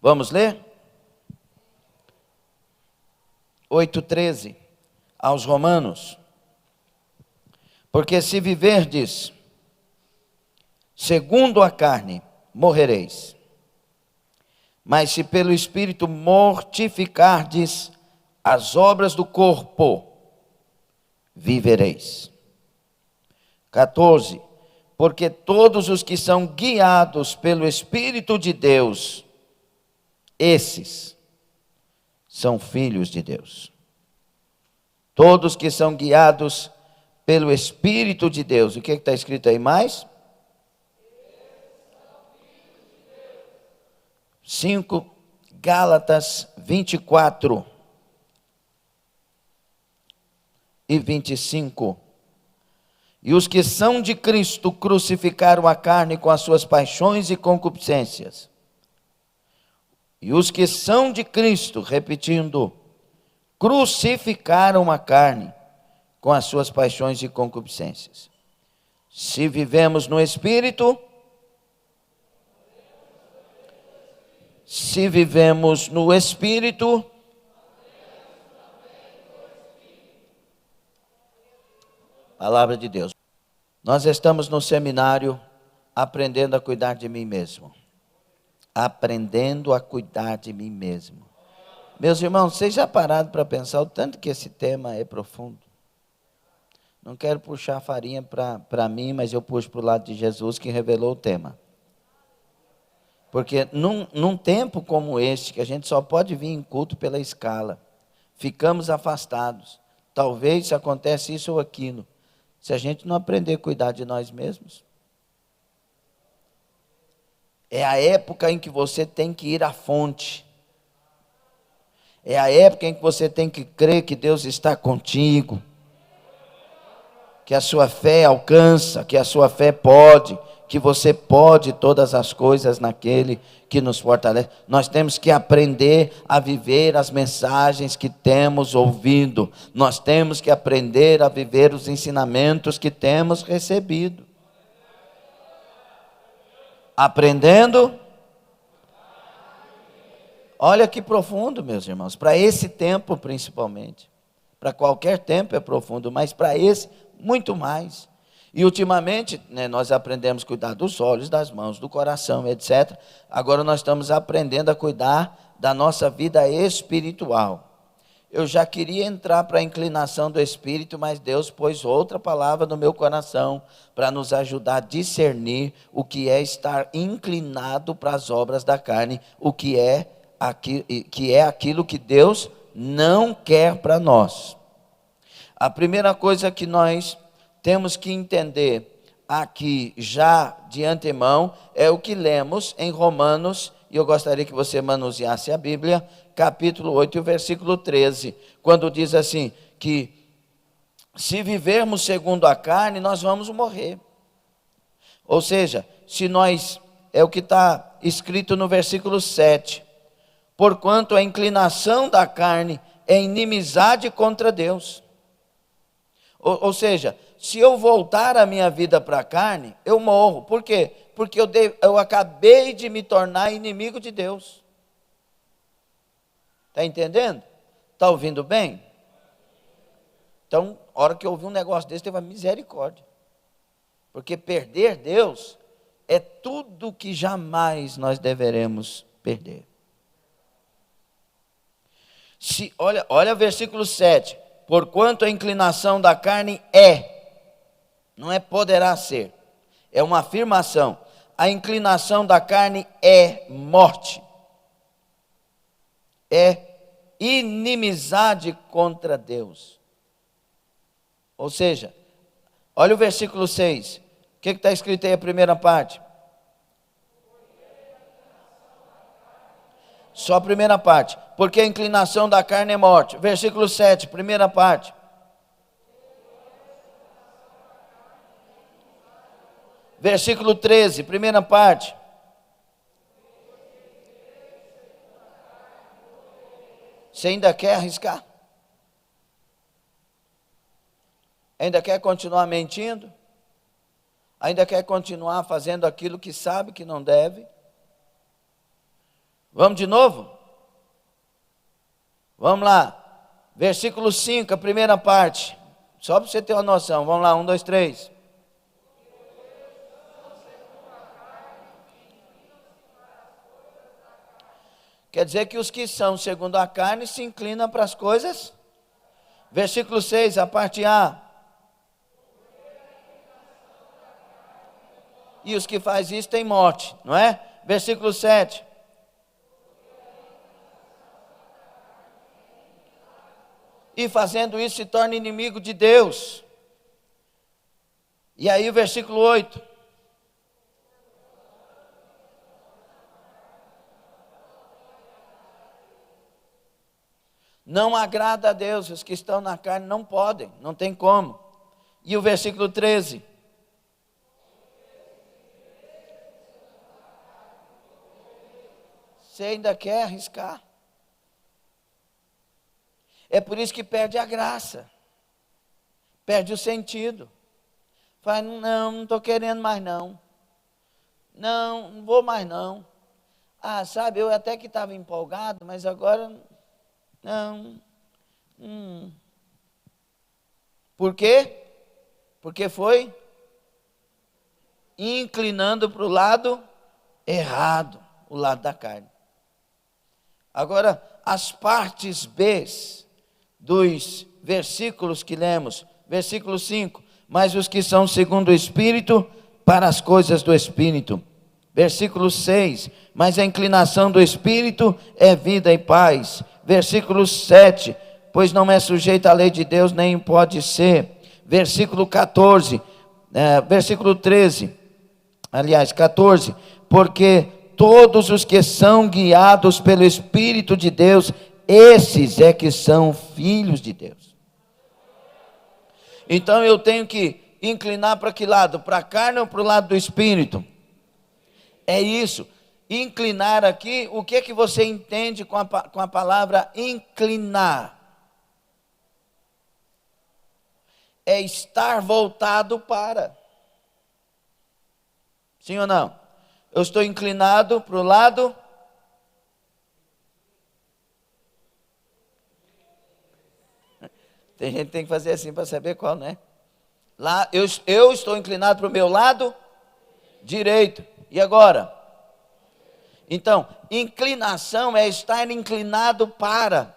Vamos ler? 8,13 aos Romanos. Porque se viverdes segundo a carne, morrereis. Mas se pelo Espírito mortificardes as obras do corpo, vivereis. 14. Porque todos os que são guiados pelo Espírito de Deus, esses são filhos de Deus. Todos que são guiados pelo Espírito de Deus. O que está escrito aí mais? 5, Gálatas 24 e 25. E os que são de Cristo crucificaram a carne com as suas paixões e concupiscências. E os que são de Cristo, repetindo, crucificaram a carne com as suas paixões e concupiscências. Se vivemos no Espírito, palavra de Deus. Nós estamos no seminário aprendendo a cuidar de mim mesmo. Aprendendo a cuidar de mim mesmo. Meus irmãos, vocês já pararam para pensar o tanto que esse tema é profundo? Não quero puxar farinha para mim, mas eu puxo para o lado de Jesus que revelou o tema. Porque num tempo como este, que a gente só pode vir em culto pela escala, ficamos afastados. Talvez se acontece isso ou aquilo, se a gente não aprender a cuidar de nós mesmos. É a época em que você tem que ir à fonte. É a época em que você tem que crer que Deus está contigo. Que a sua fé alcança, que a sua fé pode, que você pode todas as coisas naquele que nos fortalece. Nós temos que aprender a viver as mensagens que temos ouvido. Nós temos que aprender a viver os ensinamentos que temos recebido. Aprendendo. Olha que profundo, meus irmãos. Para esse tempo principalmente. Para qualquer tempo é profundo, mas para esse muito mais. E ultimamente, nós aprendemos a cuidar dos olhos, das mãos, do coração, etc. Agora nós estamos aprendendo a cuidar da nossa vida espiritual. Eu já queria entrar para a inclinação do Espírito, mas Deus pôs outra palavra no meu coração para nos ajudar a discernir o que é estar inclinado para as obras da carne, o que é aquilo que Deus não quer para nós. A primeira coisa que nós temos que entender aqui já de antemão é o que lemos em Romanos, e eu gostaria que você manuseasse a Bíblia, capítulo 8 e o versículo 13, quando diz assim, que se vivermos segundo a carne, nós vamos morrer. Ou seja, é o que está escrito no versículo 7, porquanto a inclinação da carne é inimizade contra Deus. Ou seja, se eu voltar a minha vida para a carne, eu morro. Por quê? Porque eu acabei de me tornar inimigo de Deus. Está entendendo? Está ouvindo bem? Então, a hora que eu ouvi um negócio desse, teve uma misericórdia. Porque perder Deus é tudo que jamais nós deveremos perder. Olha o versículo 7. Porquanto a inclinação da carne não é poderá ser, é uma afirmação. A inclinação da carne é morte, é inimizade contra Deus. Ou seja, olha o versículo 6, o que está escrito aí a primeira parte? Só a primeira parte. Porque a inclinação da carne é morte. Versículo 7, primeira parte. Versículo 13, primeira parte. Você ainda quer arriscar? Ainda quer continuar mentindo? Ainda quer continuar fazendo aquilo que sabe que não deve? Vamos de novo? Vamos lá. Versículo 5, a primeira parte. Só para você ter uma noção. Vamos lá, 1, 2, 3. Quer dizer que os que são segundo a carne se inclinam para as coisas. Versículo 6, a parte A. E os que faz isso têm morte, não é? Versículo 7. E fazendo isso se torna inimigo de Deus. E aí o versículo 8. Não agrada a Deus, os que estão na carne não podem, não tem como. E o versículo 13. Você ainda quer arriscar? É por isso que perde a graça, perde o sentido. Fala, não estou querendo mais não. Não vou mais não. Ah, sabe, eu até que estava empolgado, mas agora não. Por quê? Porque foi inclinando para o lado errado, o lado da carne. Agora, as partes B dos versículos que lemos, versículo 5, mas os que são segundo o Espírito, para as coisas do Espírito. Versículo 6, mas a inclinação do Espírito é vida e paz. Versículo 7, pois não é sujeito à lei de Deus, nem pode ser. Versículo 14, versículo 13, aliás, 14, porque todos os que são guiados pelo Espírito de Deus, esses é que são filhos de Deus. Então eu tenho que inclinar para que lado? Para a carne ou para o lado do Espírito? É isso. Inclinar aqui, o que é que você entende com a palavra inclinar? É estar voltado para. Sim ou não? Eu estou inclinado para o lado. Tem gente que tem que fazer assim para saber qual, né? Lá, eu estou inclinado para o meu lado direito. E agora? Então, inclinação é estar inclinado para.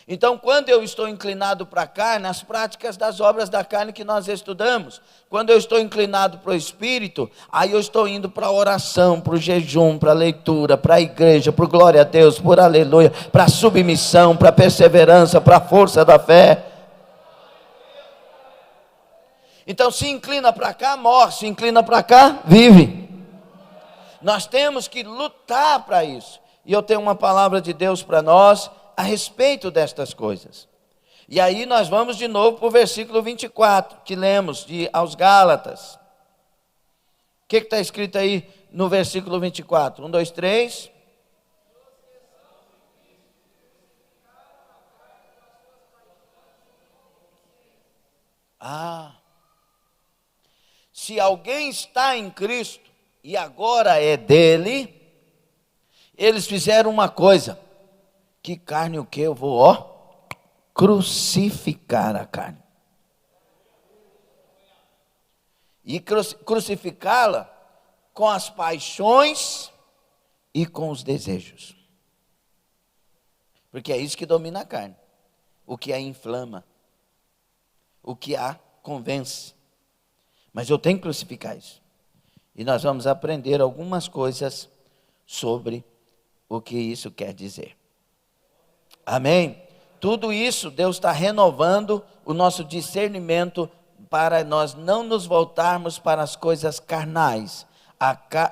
Então, quando eu estou inclinado para a carne, as práticas das obras da carne que nós estudamos. Quando eu estou inclinado para o Espírito, aí eu estou indo para a oração, para o jejum, para a leitura, para a igreja, para o glória a Deus, por aleluia, para a submissão, para a perseverança, para a força da fé. Então, se inclina para cá, morre, se inclina para cá, vive. Nós temos que lutar para isso. E eu tenho uma palavra de Deus para nós a respeito destas coisas. E aí nós vamos de novo para o versículo 24, que lemos aos Gálatas. O que está escrito aí no versículo 24? 1, 2, 3. Se alguém está em Cristo e agora é dele, eles fizeram uma coisa. Que carne o que? Eu vou, crucificar a carne. E crucificá-la com as paixões e com os desejos. Porque é isso que domina a carne. O que a inflama. O que a convence. Mas eu tenho que crucificar isso. E nós vamos aprender algumas coisas sobre o que isso quer dizer. Amém? Tudo isso Deus está renovando o nosso discernimento para nós não nos voltarmos para as coisas carnais.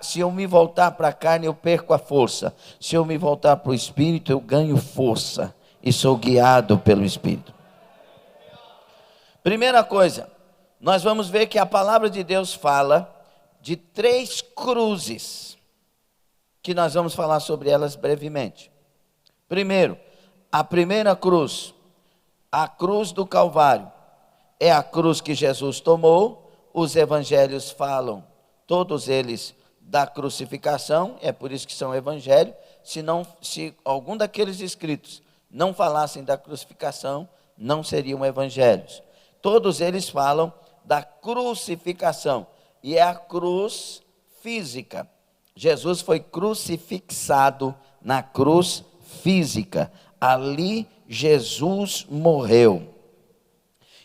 Se eu me voltar para a carne, eu perco a força. Se eu me voltar para o Espírito, eu ganho força e sou guiado pelo Espírito. Primeira coisa, nós vamos ver que a palavra de Deus fala de 3 cruzes, que nós vamos falar sobre elas brevemente. Primeiro, a primeira cruz, a cruz do Calvário, é a cruz que Jesus tomou. Os evangelhos falam, todos eles, da crucificação, é por isso que são evangelhos. se algum daqueles escritos não falassem da crucificação, não seriam evangelhos. Todos eles falam da crucificação, e é a cruz física. Jesus foi crucifixado na cruz física. Ali Jesus morreu.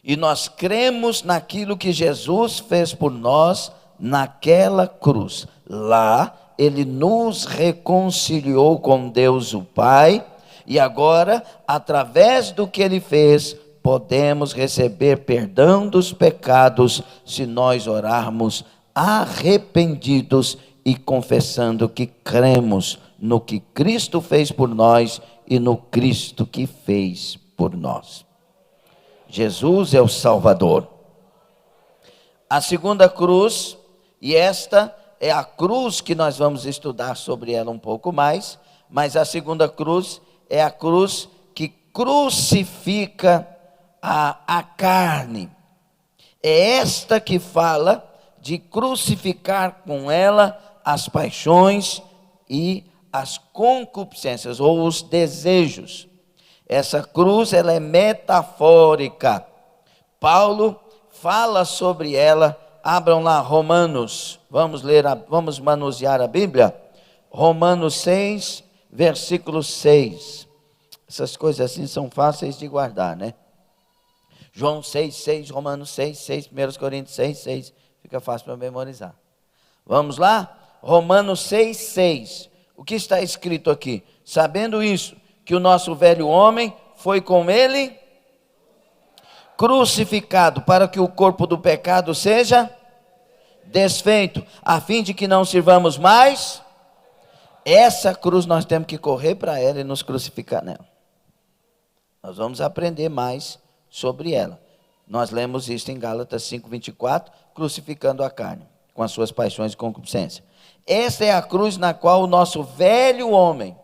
E nós cremos naquilo que Jesus fez por nós naquela cruz. Lá ele nos reconciliou com Deus o Pai, e agora, através do que ele fez, podemos receber perdão dos pecados se nós orarmos arrependidos e confessando que cremos no que Cristo fez por nós e no Cristo que fez por nós. Jesus é o Salvador. A segunda cruz, e esta é a cruz que nós vamos estudar sobre ela um pouco mais, mas a segunda cruz é a cruz que crucifica a carne. É esta que fala de crucificar com ela as paixões e as concupiscências, ou os desejos. Essa cruz, ela é metafórica. Paulo fala sobre ela. Abram lá Romanos, vamos manusear a Bíblia. Romanos 6, versículo 6. Essas coisas assim são fáceis de guardar, né? João 6, 6, Romanos 6, 6, 1 Coríntios 6, 6. Fica fácil para memorizar. Vamos lá? Romanos 6, 6. O que está escrito aqui? Sabendo isso, que o nosso velho homem foi com ele crucificado, para que o corpo do pecado seja desfeito, a fim de que não sirvamos mais. Essa cruz nós temos que correr para ela e nos crucificar nela. Nós vamos aprender mais sobre ela. Nós lemos isso em Gálatas 5:24, crucificando a carne, com as suas paixões e concupiscência. Essa é a cruz na qual o nosso velho homem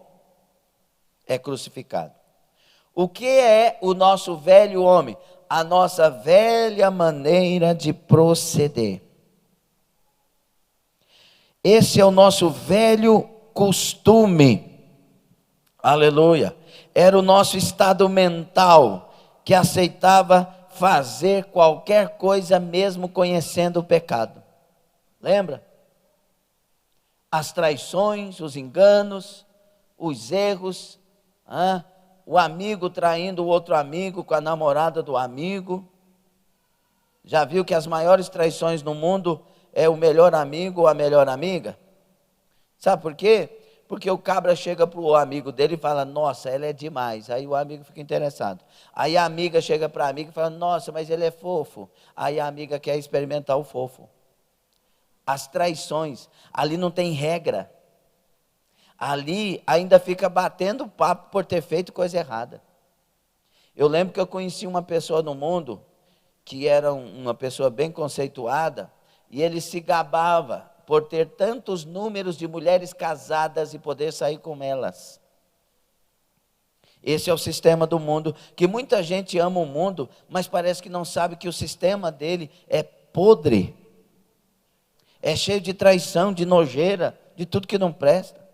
é crucificado. O que é o nosso velho homem? A nossa velha maneira de proceder. Esse é o nosso velho costume. Aleluia. Era o nosso estado mental, que aceitava fazer qualquer coisa mesmo conhecendo o pecado. Lembra? As traições, os enganos, os erros, o amigo traindo o outro amigo com a namorada do amigo. Já viu que as maiores traições no mundo é o melhor amigo ou a melhor amiga? Sabe por quê? Porque o cabra chega para o amigo dele e fala, nossa, ela é demais. Aí o amigo fica interessado. Aí a amiga chega para a amiga e fala, nossa, mas ele é fofo. Aí a amiga quer experimentar o fofo. As traições, ali não tem regra. Ali ainda fica batendo papo por ter feito coisa errada. Eu lembro que eu conheci uma pessoa no mundo, que era uma pessoa bem conceituada, e ele se gabava por ter tantos números de mulheres casadas e poder sair com elas. Esse é o sistema do mundo, que muita gente ama o mundo, mas parece que não sabe que o sistema dele é podre. É cheio de traição, de nojeira, de tudo que não presta.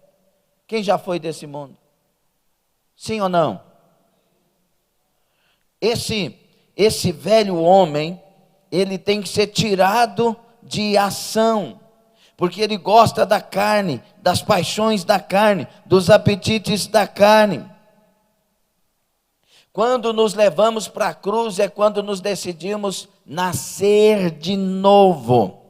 Quem já foi desse mundo? Sim ou não? Esse velho homem, ele tem que ser tirado de ação, porque ele gosta da carne, das paixões da carne, dos apetites da carne. Quando nos levamos para a cruz é quando nos decidimos nascer de novo.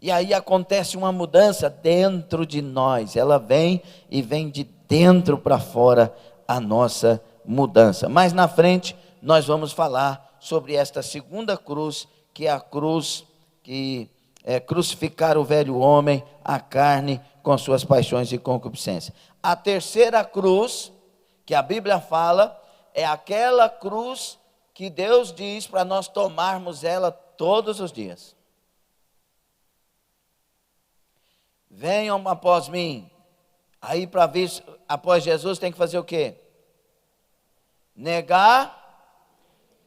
E aí acontece uma mudança dentro de nós. Ela vem e vem de dentro para fora a nossa mudança. Mais na frente nós vamos falar sobre esta segunda cruz, que é a cruz que é crucificar o velho homem, a carne, com suas paixões e concupiscência. A terceira cruz, que a Bíblia fala, é aquela cruz que Deus diz para nós tomarmos ela todos os dias. Venham após mim. Aí para vir após Jesus tem que fazer o quê? Negar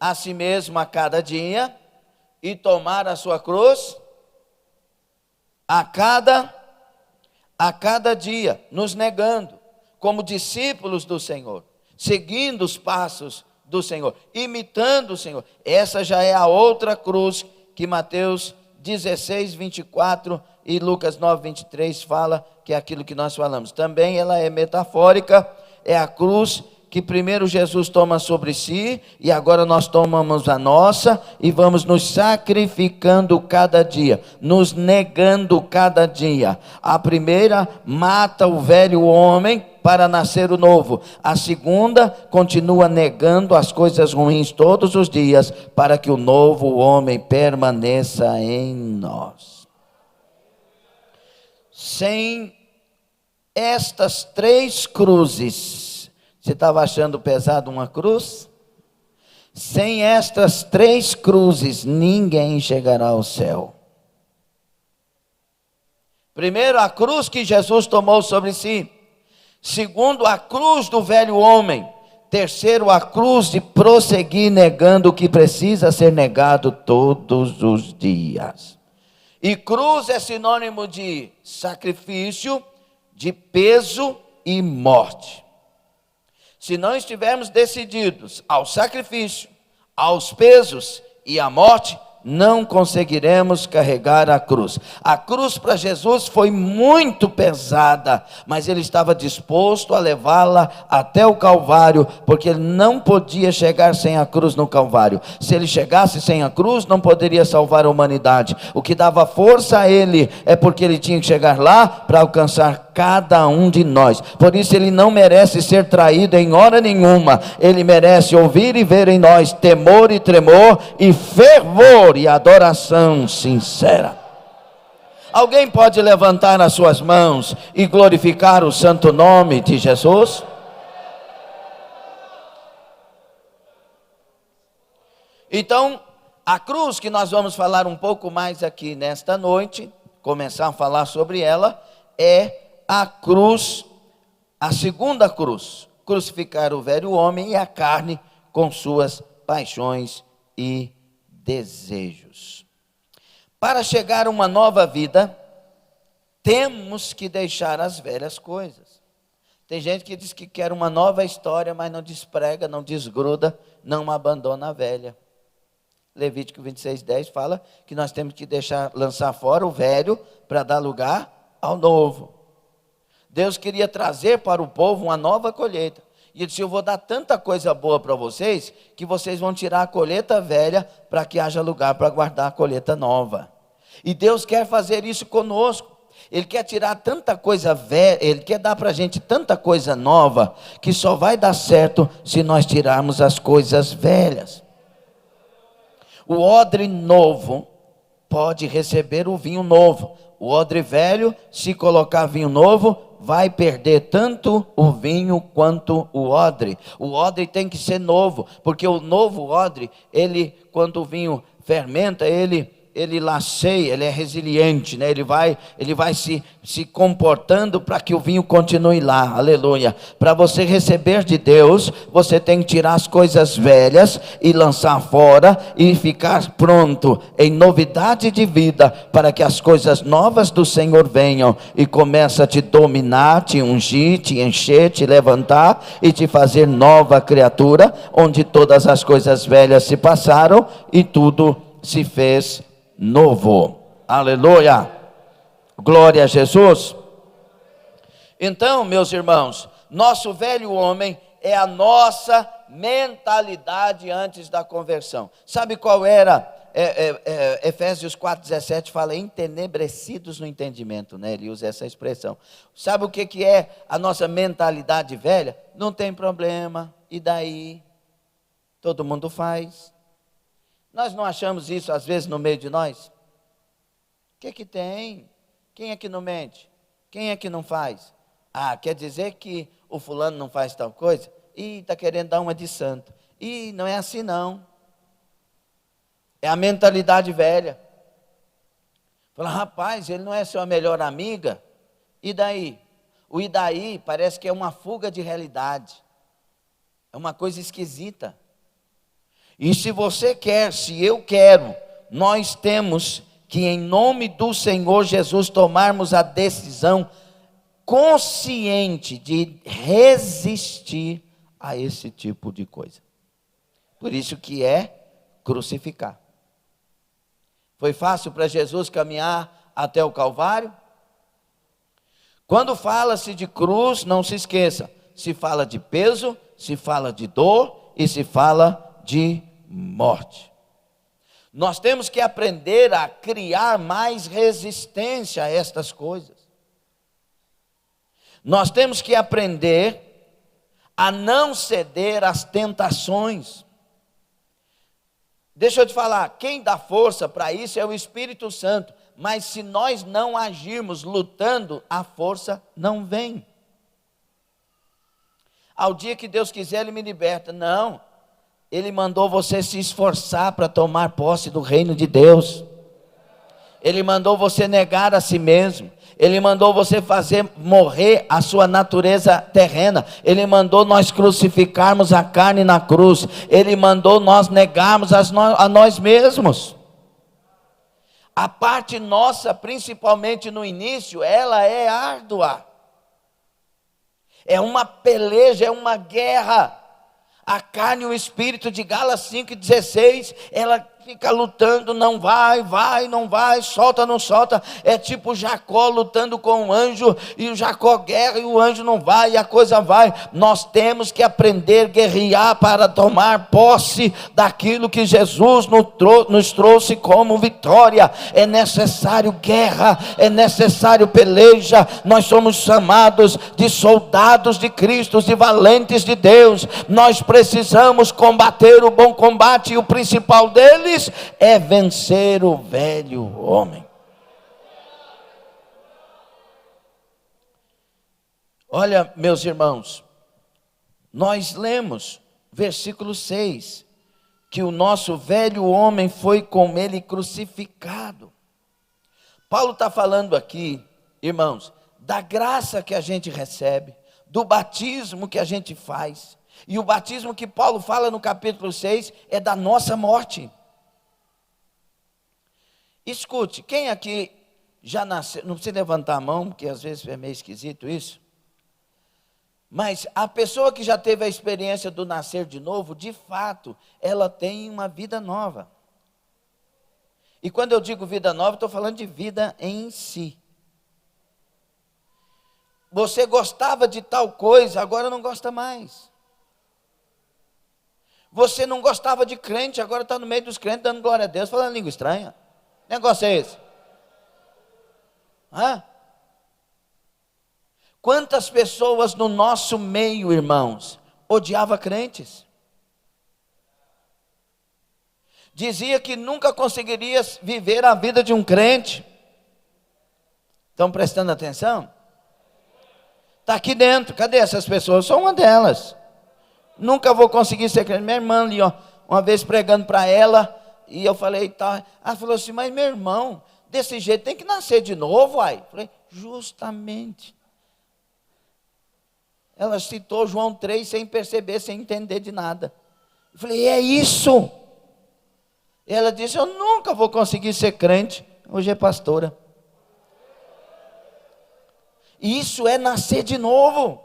a si mesmo a cada dia e tomar a sua cruz a a cada dia, nos negando, como discípulos do Senhor, seguindo os passos do Senhor, imitando o Senhor. Essa já é a outra cruz que Mateus 16, 24 e Lucas 9, 23 fala, que é aquilo que nós falamos. Também ela é metafórica, é a cruz que primeiro Jesus toma sobre si, e agora nós tomamos a nossa, e vamos nos sacrificando cada dia, nos negando cada dia. A primeira mata o velho homem para nascer o novo. A segunda continua negando as coisas ruins todos os dias, para que o novo homem permaneça em nós. Sem estas três cruzes, você estava achando pesado uma cruz? Sem estas três cruzes, ninguém chegará ao céu. Primeiro, a cruz que Jesus tomou sobre si. Segundo, a cruz do velho homem. Terceiro, a cruz de prosseguir negando o que precisa ser negado todos os dias. E cruz é sinônimo de sacrifício, de peso e morte. Se não estivermos decididos ao sacrifício, aos pesos e à morte, não conseguiremos carregar a cruz. A cruz para Jesus foi muito pesada, mas ele estava disposto a levá-la até o Calvário, porque ele não podia chegar sem a cruz no Calvário. Se ele chegasse sem a cruz, não poderia salvar a humanidade. O que dava força a ele é porque ele tinha que chegar lá para alcançar cada um de nós. Por isso ele não merece ser traído em hora nenhuma. Ele merece ouvir e ver em nós temor e tremor e fervor e adoração sincera. Alguém pode levantar as suas mãos e glorificar o santo nome de Jesus? Então, a cruz que nós vamos falar um pouco mais aqui nesta noite, começar a falar sobre ela, é a cruz, a segunda cruz, crucificar o velho homem e a carne com suas paixões e desejos. Para chegar a uma nova vida, temos que deixar as velhas coisas. Tem gente que diz que quer uma nova história, mas não desprega, não desgruda, não abandona a velha. Levítico 26:10 fala que nós temos que lançar fora o velho para dar lugar ao novo. Deus queria trazer para o povo uma nova colheita. E ele disse: eu vou dar tanta coisa boa para vocês, que vocês vão tirar a colheita velha, para que haja lugar para guardar a colheita nova. E Deus quer fazer isso conosco. Ele quer tirar tanta coisa velha, Ele quer dar para a gente tanta coisa nova, que só vai dar certo se nós tirarmos as coisas velhas. O odre novo pode receber o vinho novo. O odre velho, se colocar vinho novo, vai perder tanto o vinho quanto o odre. O odre tem que ser novo, porque o novo odre, ele, quando o vinho fermenta, ele laceia, ele é resiliente, né? Ele vai se comportando para que o vinho continue lá, aleluia. Para você receber de Deus, você tem que tirar as coisas velhas e lançar fora e ficar pronto em novidade de vida, para que as coisas novas do Senhor venham e comece a te dominar, te ungir, te encher, te levantar e te fazer nova criatura, onde todas as coisas velhas se passaram e tudo se fez novo. Aleluia. Glória a Jesus. Então, meus irmãos, nosso velho homem é a nossa mentalidade antes da conversão. Sabe qual era? Efésios 4:17 fala entenebrecidos no entendimento, né? Ele usa essa expressão. Sabe o que é a nossa mentalidade velha? Não tem problema, e daí? Todo mundo faz. Nós não achamos isso às vezes no meio de nós? O que tem? Quem é que não mente? Quem é que não faz? Ah, quer dizer que o fulano não faz tal coisa? Ih, está querendo dar uma de santo. Ih, não é assim não. É a mentalidade velha. Fala, rapaz, ele não é sua melhor amiga? E daí? O e daí parece que é uma fuga de realidade. É uma coisa esquisita. E se você quer, se eu quero, nós temos que, em nome do Senhor Jesus, tomarmos a decisão consciente de resistir a esse tipo de coisa. Por isso que é crucificar. Foi fácil para Jesus caminhar até o Calvário? Quando fala-se de cruz, não se esqueça, se fala de peso, se fala de dor e se fala de morte. Nós temos que aprender a criar mais resistência a estas coisas. Nós temos que aprender a não ceder às tentações. Deixa eu te falar, quem dá força para isso é o Espírito Santo, mas se nós não agirmos lutando, a força não vem. Ao dia que Deus quiser, Ele me liberta. Não, Ele mandou você se esforçar para tomar posse do reino de Deus. Ele mandou você negar a si mesmo. Ele mandou você fazer morrer a sua natureza terrena. Ele mandou nós crucificarmos a carne na cruz. Ele mandou nós negarmos a nós mesmos. A parte nossa, principalmente no início, ela é árdua. É uma peleja, é uma guerra. A carne e o espírito de Gálatas 5,16, ela fica lutando, não vai, não vai, solta, não solta. É tipo Jacó lutando com o anjo, e o Jacó guerra e o anjo não vai, e a coisa vai. Nós temos que aprender a guerrear para tomar posse daquilo que Jesus nos trouxe como vitória. É necessário guerra, é necessário peleja. Nós somos chamados de soldados de Cristo, de valentes de Deus. Nós precisamos combater o bom combate, e o principal deles é vencer o velho homem. Olha, meus irmãos, nós lemos versículo 6, que o nosso velho homem foi com ele crucificado. Paulo está falando aqui, irmãos, da graça que a gente recebe, do batismo que a gente faz. E o batismo que Paulo fala no capítulo 6 é da nossa morte. Escute, quem aqui já nasceu, não precisa levantar a mão, porque às vezes é meio esquisito isso, mas a pessoa que já teve a experiência do nascer de novo, de fato, ela tem uma vida nova. E quando eu digo vida nova, estou falando de vida em si. Você gostava de tal coisa, agora não gosta mais. Você não gostava de crente, agora está no meio dos crentes dando glória a Deus, falando língua estranha. Que negócio é esse? Quantas pessoas no nosso meio, irmãos, odiavam crentes? Dizia que nunca conseguiria viver a vida de um crente. Estão prestando atenção? Está aqui dentro, cadê essas pessoas? Eu sou uma delas. Nunca vou conseguir ser crente. Minha irmã ali, ó, uma vez pregando para ela, e eu falei, tá. Ela falou assim, mas meu irmão, desse jeito tem que nascer de novo, ai. Eu falei, justamente. Ela citou João 3 sem perceber, sem entender de nada. Eu falei, é isso. Ela disse, eu nunca vou conseguir ser crente. Hoje é pastora. Isso é nascer de novo.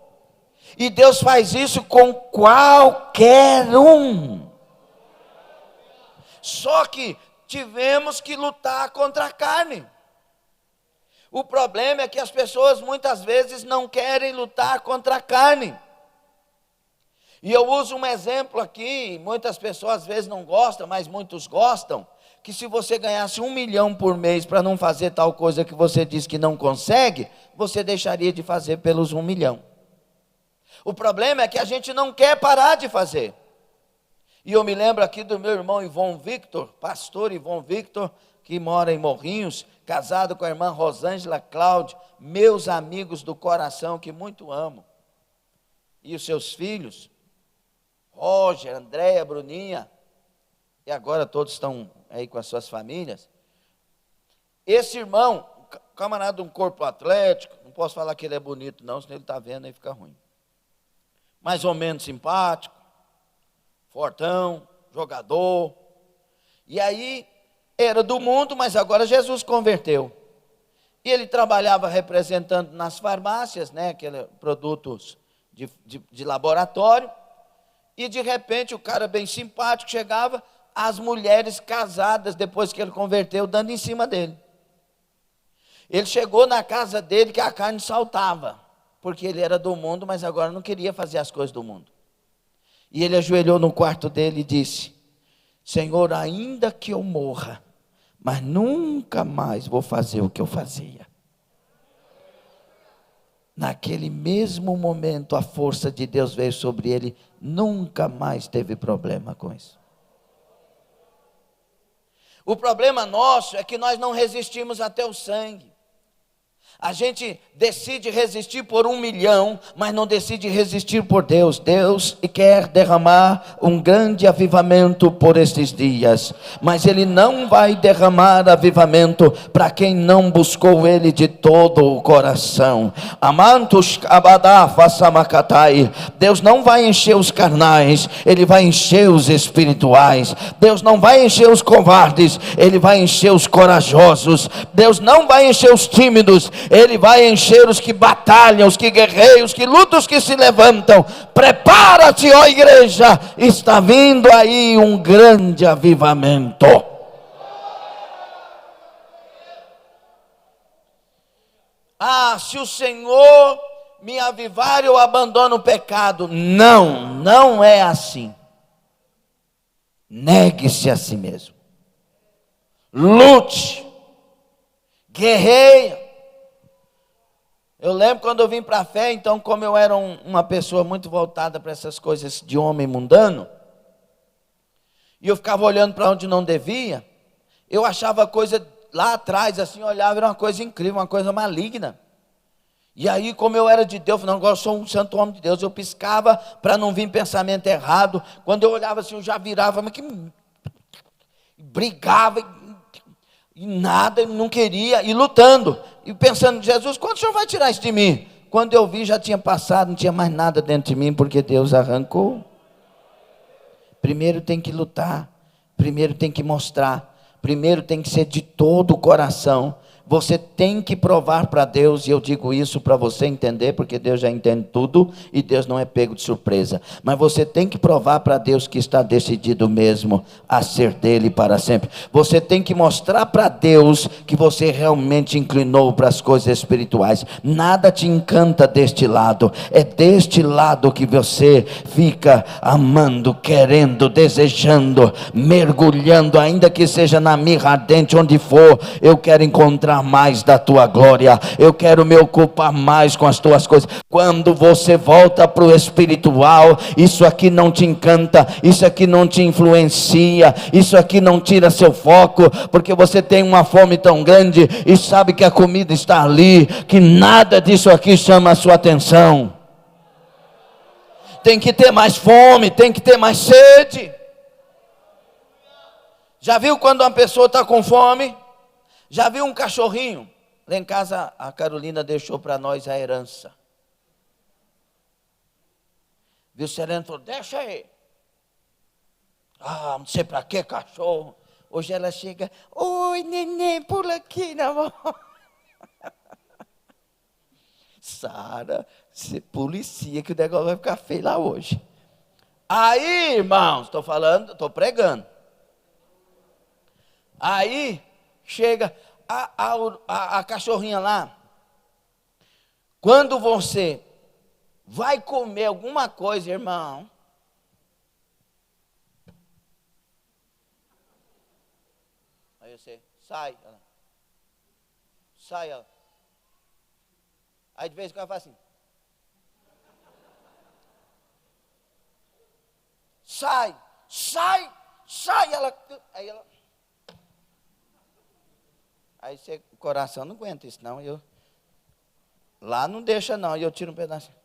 E Deus faz isso com qualquer um. Só que tivemos que lutar contra a carne. O problema é que as pessoas muitas vezes não querem lutar contra a carne. E eu uso um exemplo aqui, muitas pessoas às vezes não gostam, mas muitos gostam, que se você ganhasse 1 milhão por mês para não fazer tal coisa que você diz que não consegue, você deixaria de fazer pelos 1 milhão. O problema é que a gente não quer parar de fazer. E eu me lembro aqui do meu irmão Ivon Victor, pastor Ivon Victor, que mora em Morrinhos, casado com a irmã Rosângela Cláudio, meus amigos do coração, que muito amo. E os seus filhos, Roger, Andréia, Bruninha, e agora todos estão aí com as suas famílias. Esse irmão, camarada de um corpo atlético, não posso falar que ele é bonito não, senão ele está vendo aí fica ruim. Mais ou menos simpático, fortão, jogador. E aí, era do mundo, mas agora Jesus converteu. E ele trabalhava representando nas farmácias, né, aqueles produtos de laboratório. E de repente o cara bem simpático chegava, as mulheres casadas, depois que ele converteu, dando em cima dele. Ele chegou na casa dele que a carne saltava, porque ele era do mundo, mas agora não queria fazer as coisas do mundo. E ele ajoelhou no quarto dele e disse: Senhor, ainda que eu morra, mas nunca mais vou fazer o que eu fazia. Naquele mesmo momento, a força de Deus veio sobre ele, nunca mais teve problema com isso. O problema nosso é que nós não resistimos até o sangue. A gente decide resistir por 1 milhão, mas não decide resistir por Deus. Deus quer derramar um grande avivamento por estes dias, mas Ele não vai derramar avivamento para quem não buscou Ele de todo o coração. Amantos abadá façamacatai. Deus não vai encher os carnais, Ele vai encher os espirituais. Deus não vai encher os covardes, Ele vai encher os corajosos. Deus não vai encher os tímidos, Ele vai encher os que batalham, os que guerreiam, os que lutam, os que se levantam. Prepara-te, ó igreja, está vindo aí um grande avivamento. Ah, se o Senhor me avivar, eu abandono o pecado. Não, não é assim. Negue-se a si mesmo. Lute. Guerreia. Eu lembro quando eu vim para a fé, então, como eu era uma pessoa muito voltada para essas coisas de homem mundano, e eu ficava olhando para onde não devia, eu achava coisa lá atrás, assim, eu olhava, era uma coisa incrível, uma coisa maligna. E aí, como eu era de Deus, eu falei, não, agora eu sou um santo homem de Deus, eu piscava para não vir pensamento errado. Quando eu olhava assim, eu já virava, mas que brigava, e nada, não queria, e lutando, e pensando, Jesus, quando o Senhor vai tirar isso de mim? Quando eu vi, já tinha passado, não tinha mais nada dentro de mim, porque Deus arrancou. Primeiro tem que lutar, primeiro tem que mostrar, primeiro tem que ser de todo o coração. Você tem que provar para Deus, e eu digo isso para você entender, porque Deus já entende tudo, e Deus não é pego de surpresa, mas você tem que provar para Deus que está decidido mesmo a ser dele para sempre. Você tem que mostrar para Deus que você realmente inclinou para as coisas espirituais. Nada te encanta deste lado, é deste lado que você fica amando, querendo, desejando, mergulhando, ainda que seja na mirra ardente, onde for. Eu quero encontrar mais da tua glória, eu quero me ocupar mais com as tuas coisas. Quando você volta para o espiritual, isso aqui não te encanta, isso aqui não te influencia, isso aqui não tira seu foco, porque você tem uma fome tão grande e sabe que a comida está ali, que nada disso aqui chama a sua atenção. Tem que ter mais fome, tem que ter mais sede. Já viu quando uma pessoa está com fome? Já viu um cachorrinho? Lá em casa a Carolina deixou para nós a herança. Viu, Serena falou, deixa aí. Ah, não sei para que cachorro. Hoje ela chega, oi neném, pula aqui na mão. Sara, você policia que o negócio vai ficar feio lá hoje. Aí, irmãos, estou falando, estou pregando. Aí chega a cachorrinha lá. Quando você vai comer alguma coisa, irmão, aí você sai, sai, aí de vez em quando ela faz assim, sai, aí ela, aí você, o coração não aguenta isso não, lá não deixa não, e eu tiro um pedacinho.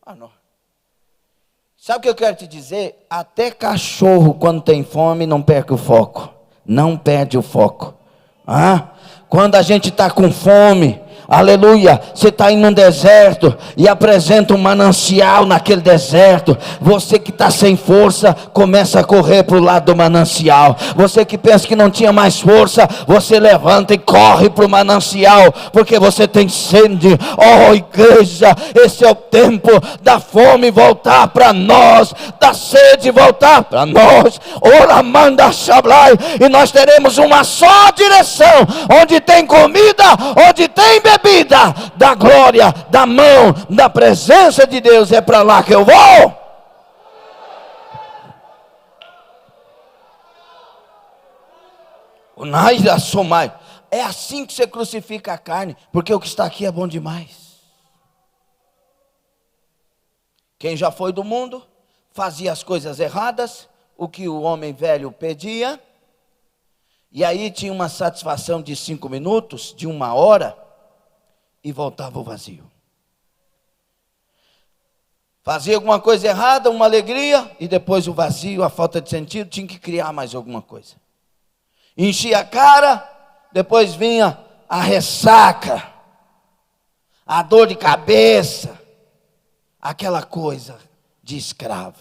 Ah, não. Sabe o que eu quero te dizer? Até cachorro, quando tem fome, não perde o foco. Não perde o foco. Quando a gente está com fome, Aleluia. Você está indo num deserto e apresenta um manancial naquele deserto. Você que está sem força, começa a correr para o lado do manancial. Você que pensa que não tinha mais força, você levanta e corre para o manancial, porque você tem sede. Oh igreja, esse é o tempo da fome voltar para nós, da sede voltar para nós. Ora manda chablai, e nós teremos uma só direção, onde tem comida, onde tem bebida, da glória, da mão, da presença de Deus. É para lá que eu vou. É assim que você crucifica a carne, porque o que está aqui é bom demais. Quem já foi do mundo, fazia as coisas erradas, o que o homem velho pedia, e aí tinha uma satisfação de 5 minutos, de 1 hora, e voltava o vazio. Fazia alguma coisa errada, uma alegria, e depois o vazio, a falta de sentido, tinha que criar mais alguma coisa. Enchia a cara, depois vinha a ressaca, a dor de cabeça, aquela coisa de escravo.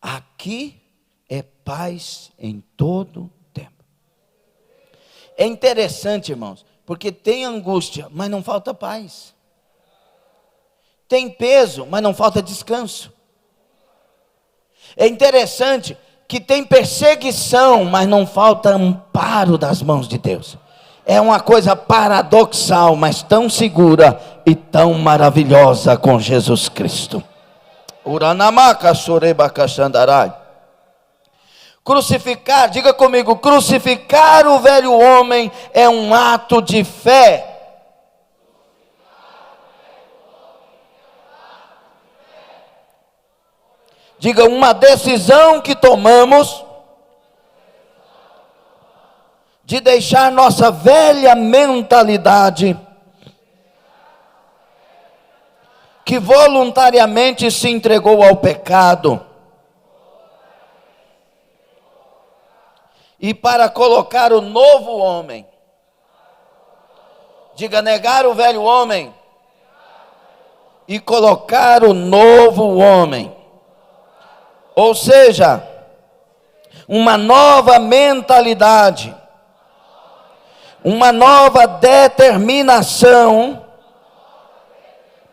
Aqui é paz em todo tempo. É interessante, irmãos, porque tem angústia, mas não falta paz. Tem peso, mas não falta descanso. É interessante que tem perseguição, mas não falta amparo das mãos de Deus. É uma coisa paradoxal, mas tão segura e tão maravilhosa com Jesus Cristo. Uranamaka soreba xandarai. Crucificar, diga comigo, crucificar o velho homem é um ato de fé. Diga, uma decisão que tomamos de deixar nossa velha mentalidade, que voluntariamente se entregou ao pecado, e para colocar o novo homem. Diga, negar o velho homem e colocar o novo homem. Ou seja, uma nova mentalidade, uma nova determinação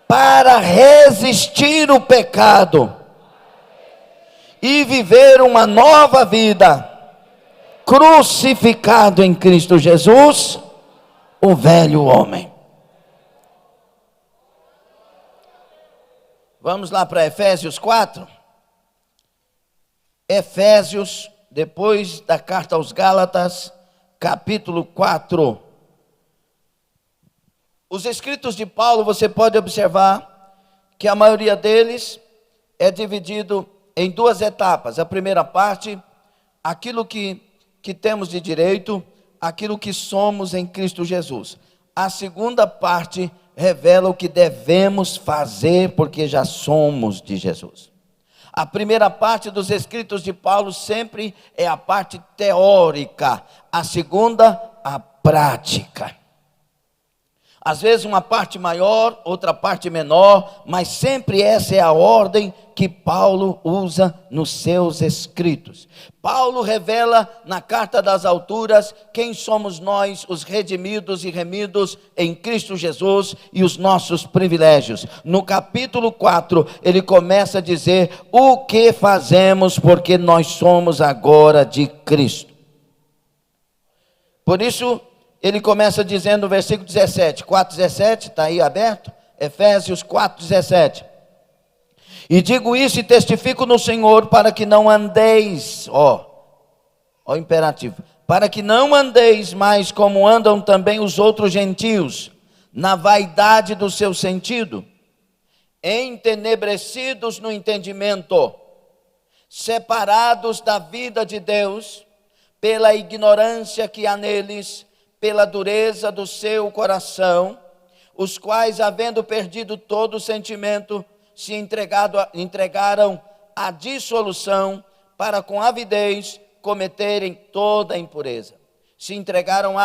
para resistir o pecado e viver uma nova vida, crucificado em Cristo Jesus, o velho homem. Vamos lá para Efésios 4. Efésios, depois da carta aos Gálatas, capítulo 4. Os escritos de Paulo, você pode observar que a maioria deles é dividido em 2 etapas. A primeira parte, aquilo que temos de direito, aquilo que somos em Cristo Jesus. A segunda parte revela o que devemos fazer, porque já somos de Jesus. A primeira parte dos escritos de Paulo sempre é a parte teórica, a segunda, a prática. Às vezes uma parte maior, outra parte menor, mas sempre essa é a ordem que Paulo usa nos seus escritos. Paulo revela na carta das alturas quem somos nós, os redimidos e remidos em Cristo Jesus, e os nossos privilégios. No capítulo 4, ele começa a dizer o que fazemos porque nós somos agora de Cristo. Por isso, ele começa dizendo no versículo 17, 4,17, está aí aberto, Efésios 4,17. E digo isso e testifico no Senhor, para que não andeis, ó o imperativo, para que não andeis mais como andam também os outros gentios, na vaidade do seu sentido, entenebrecidos no entendimento, separados da vida de Deus, pela ignorância que há neles, pela dureza do seu coração, os quais, havendo perdido todo o sentimento, se entregaram à dissolução, para com avidez cometerem toda a impureza. se entregaram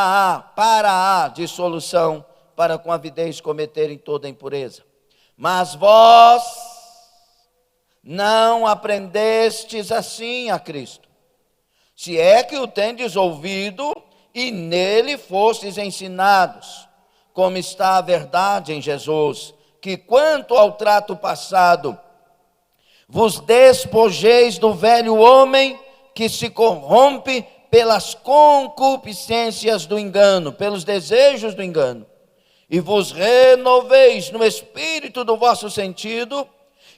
para a dissolução, para com avidez cometerem toda a impureza. Mas vós não aprendestes assim a Cristo, se é que o tendes ouvido e nele fostes ensinados, como está a verdade em Jesus, que quanto ao trato passado, vos despojeis do velho homem que se corrompe pelas concupiscências do engano, pelos desejos do engano, e vos renoveis no espírito do vosso sentido,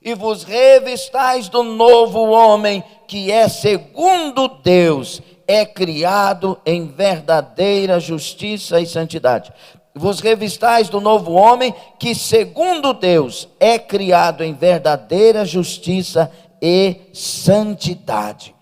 e vos revistais do novo homem, que é segundo Deus, é criado em verdadeira justiça e santidade. Vos revistais do novo homem, que segundo Deus, é criado em verdadeira justiça e santidade.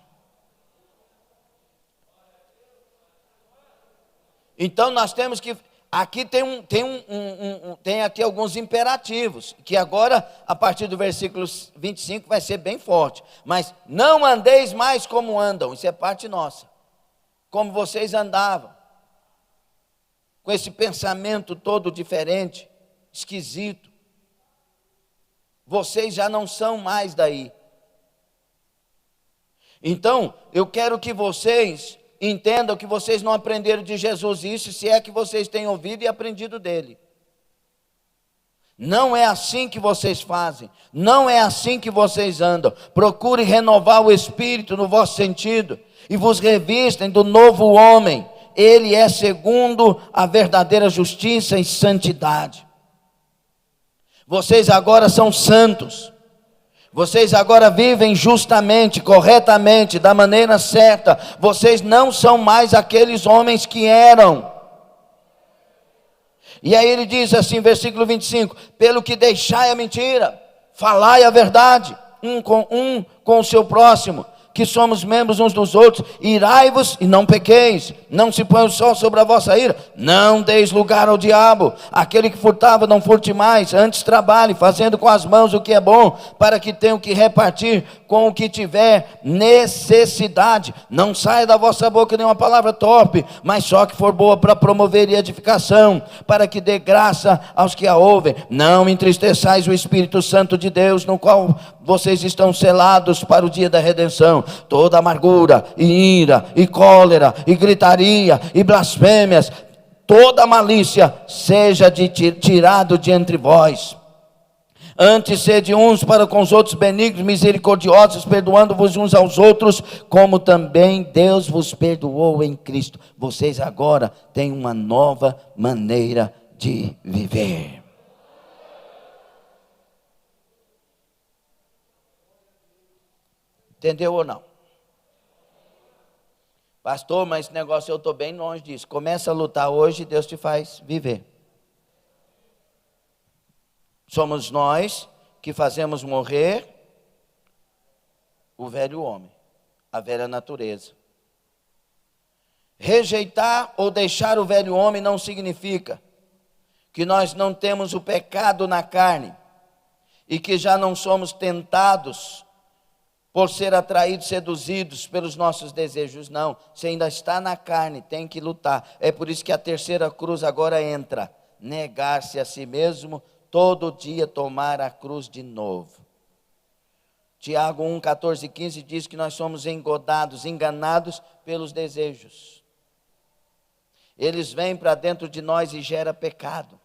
Então nós temos que... Aqui tem aqui alguns imperativos, que agora, a partir do versículo 25, vai ser bem forte. Mas não andeis mais como andam, isso é parte nossa. Como vocês andavam, com esse pensamento todo diferente, esquisito. Vocês já não são mais daí. Então, eu quero que vocês... entendam que vocês não aprenderam de Jesus isso, se é que vocês têm ouvido e aprendido dele. Não é assim que vocês fazem, não é assim que vocês andam. Procure renovar o espírito no vosso sentido, e vos revistem do novo homem. Ele é segundo a verdadeira justiça e santidade. Vocês agora são santos. Vocês agora vivem justamente, corretamente, da maneira certa. Vocês não são mais aqueles homens que eram. E aí ele diz assim, versículo 25: pelo que deixai a mentira, falai a verdade, um com o seu próximo, que somos membros uns dos outros. Irai-vos e não pequeis, não se põe o sol sobre a vossa ira, não deis lugar ao diabo. Aquele que furtava, não furte mais, antes trabalhe, fazendo com as mãos o que é bom, para que tenham que repartir com o que tiver necessidade. Não saia da vossa boca nenhuma palavra torpe, mas só que for boa para promover edificação, para que dê graça aos que a ouvem. Não entristeçais o Espírito Santo de Deus, no qual vocês estão selados para o dia da redenção. Toda amargura, e ira, e cólera, e gritaria, e blasfêmias, toda malícia, seja tirado de entre vós. Antes sede uns para com os outros benignos, misericordiosos, perdoando-vos uns aos outros, como também Deus vos perdoou em Cristo. Vocês agora têm uma nova maneira de viver. Entendeu ou não? Pastor, mas esse negócio eu estou bem longe disso. Começa a lutar hoje e Deus te faz viver. Somos nós que fazemos morrer o velho homem, a velha natureza. Rejeitar ou deixar o velho homem não significa que nós não temos o pecado na carne e que já não somos tentados por ser atraídos, seduzidos pelos nossos desejos. Não, você ainda está na carne, tem que lutar. É por isso que a terceira cruz agora entra: negar-se a si mesmo, todo dia tomar a cruz de novo. Tiago 1, 14 e 15 diz que nós somos engodados, enganados pelos desejos. Eles vêm para dentro de nós e geram pecado.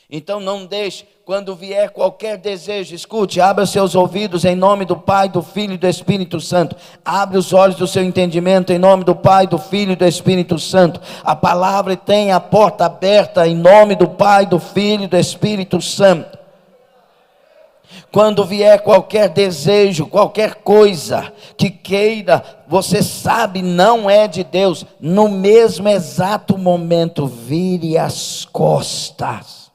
Então não deixe, quando vier qualquer desejo, escute, abra seus ouvidos em nome do Pai, do Filho e do Espírito Santo. Abre os olhos do seu entendimento em nome do Pai, do Filho e do Espírito Santo. A palavra tem a porta aberta em nome do Pai, do Filho e do Espírito Santo. Quando vier qualquer desejo, qualquer coisa que queira, você sabe não é de Deus, no mesmo exato momento, vire as costas.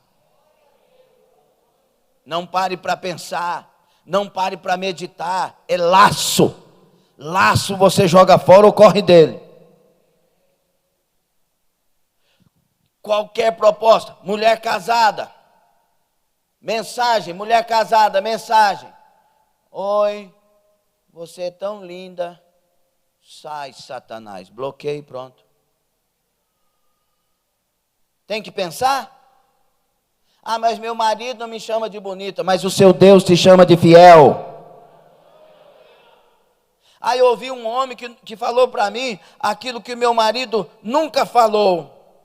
Não pare para pensar, não pare para meditar, é laço. Laço você joga fora ou corre dele. Qualquer proposta, mulher casada, mensagem, mulher casada, mensagem: oi, você é tão linda, Sai, Satanás, bloqueia e pronto. Tem que pensar? Ah, mas meu marido não me chama de bonita, mas o seu Deus te chama de fiel. Aí eu ouvi um homem que falou para mim aquilo que meu marido nunca falou.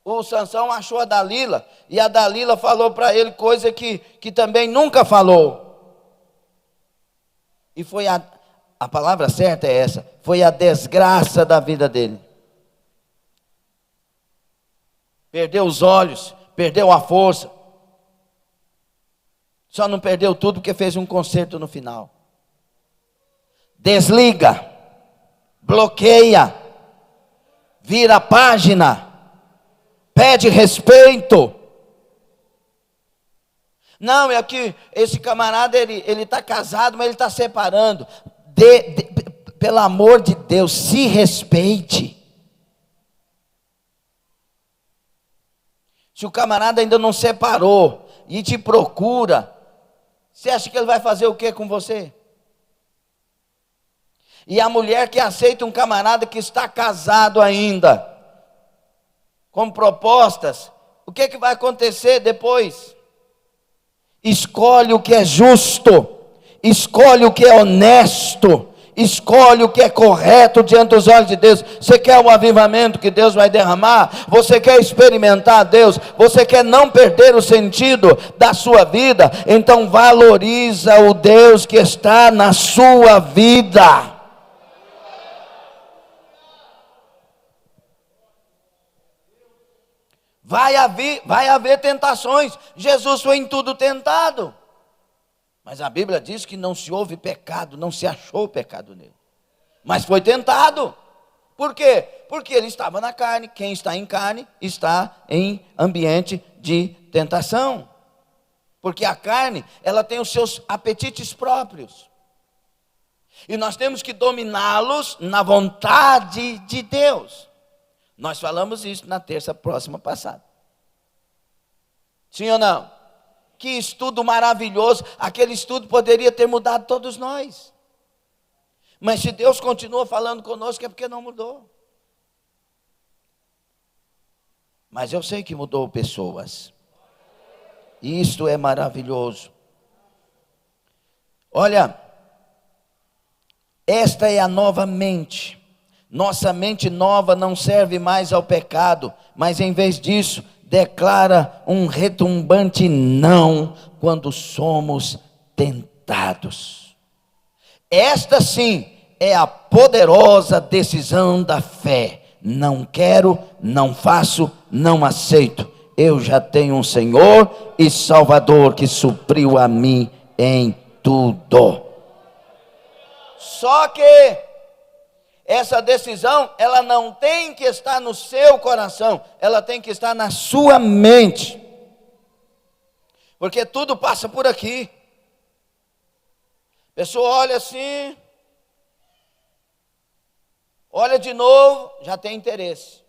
O Sansão achou a Dalila, e a Dalila falou para ele coisa que também nunca falou. E foi a palavra certa é essa, foi a desgraça da vida dele. Perdeu os olhos, perdeu a força. Só não perdeu tudo porque fez um concerto no final. Desliga, bloqueia, vira a página, pede respeito. Não, é que esse camarada, ele está casado, mas ele está separando. Pelo amor de Deus, se respeite. Se o camarada ainda não separou e te procura, você acha que ele vai fazer o que com você? E a mulher que aceita um camarada que está casado ainda, com propostas, o que vai acontecer depois? Escolhe o que é justo, escolhe o que é honesto, escolhe o que é correto diante dos olhos de Deus. Você quer um avivamento que Deus vai derramar? Você quer experimentar Deus? Você quer não perder o sentido da sua vida? Então valoriza o Deus que está na sua vida. Vai haver tentações. Jesus foi em tudo tentado. Mas a Bíblia diz que não se houve pecado, não se achou pecado nele. Mas foi tentado. Por quê? Porque ele estava na carne. Quem está em carne está em ambiente de tentação. Porque a carne, ela tem os seus apetites próprios. E nós temos que dominá-los na vontade de Deus. Nós falamos isso na terça próxima passada. Sim ou não? Que estudo maravilhoso. Aquele estudo poderia ter mudado todos nós. Mas se Deus continua falando conosco é porque não mudou. Mas eu sei que mudou pessoas. E isto é maravilhoso. Olha, esta é a nova mente. Nossa mente nova não serve mais ao pecado, mas em vez disso, declara um retumbante não quando somos tentados. Esta sim é a poderosa decisão da fé. Não quero, não faço, não aceito. Eu já tenho um Senhor e Salvador que supriu a mim em tudo. Só que essa decisão, ela não tem que estar no seu coração, ela tem que estar na sua mente. Porque tudo passa por aqui. A pessoa olha assim, olha de novo, já tem interesse.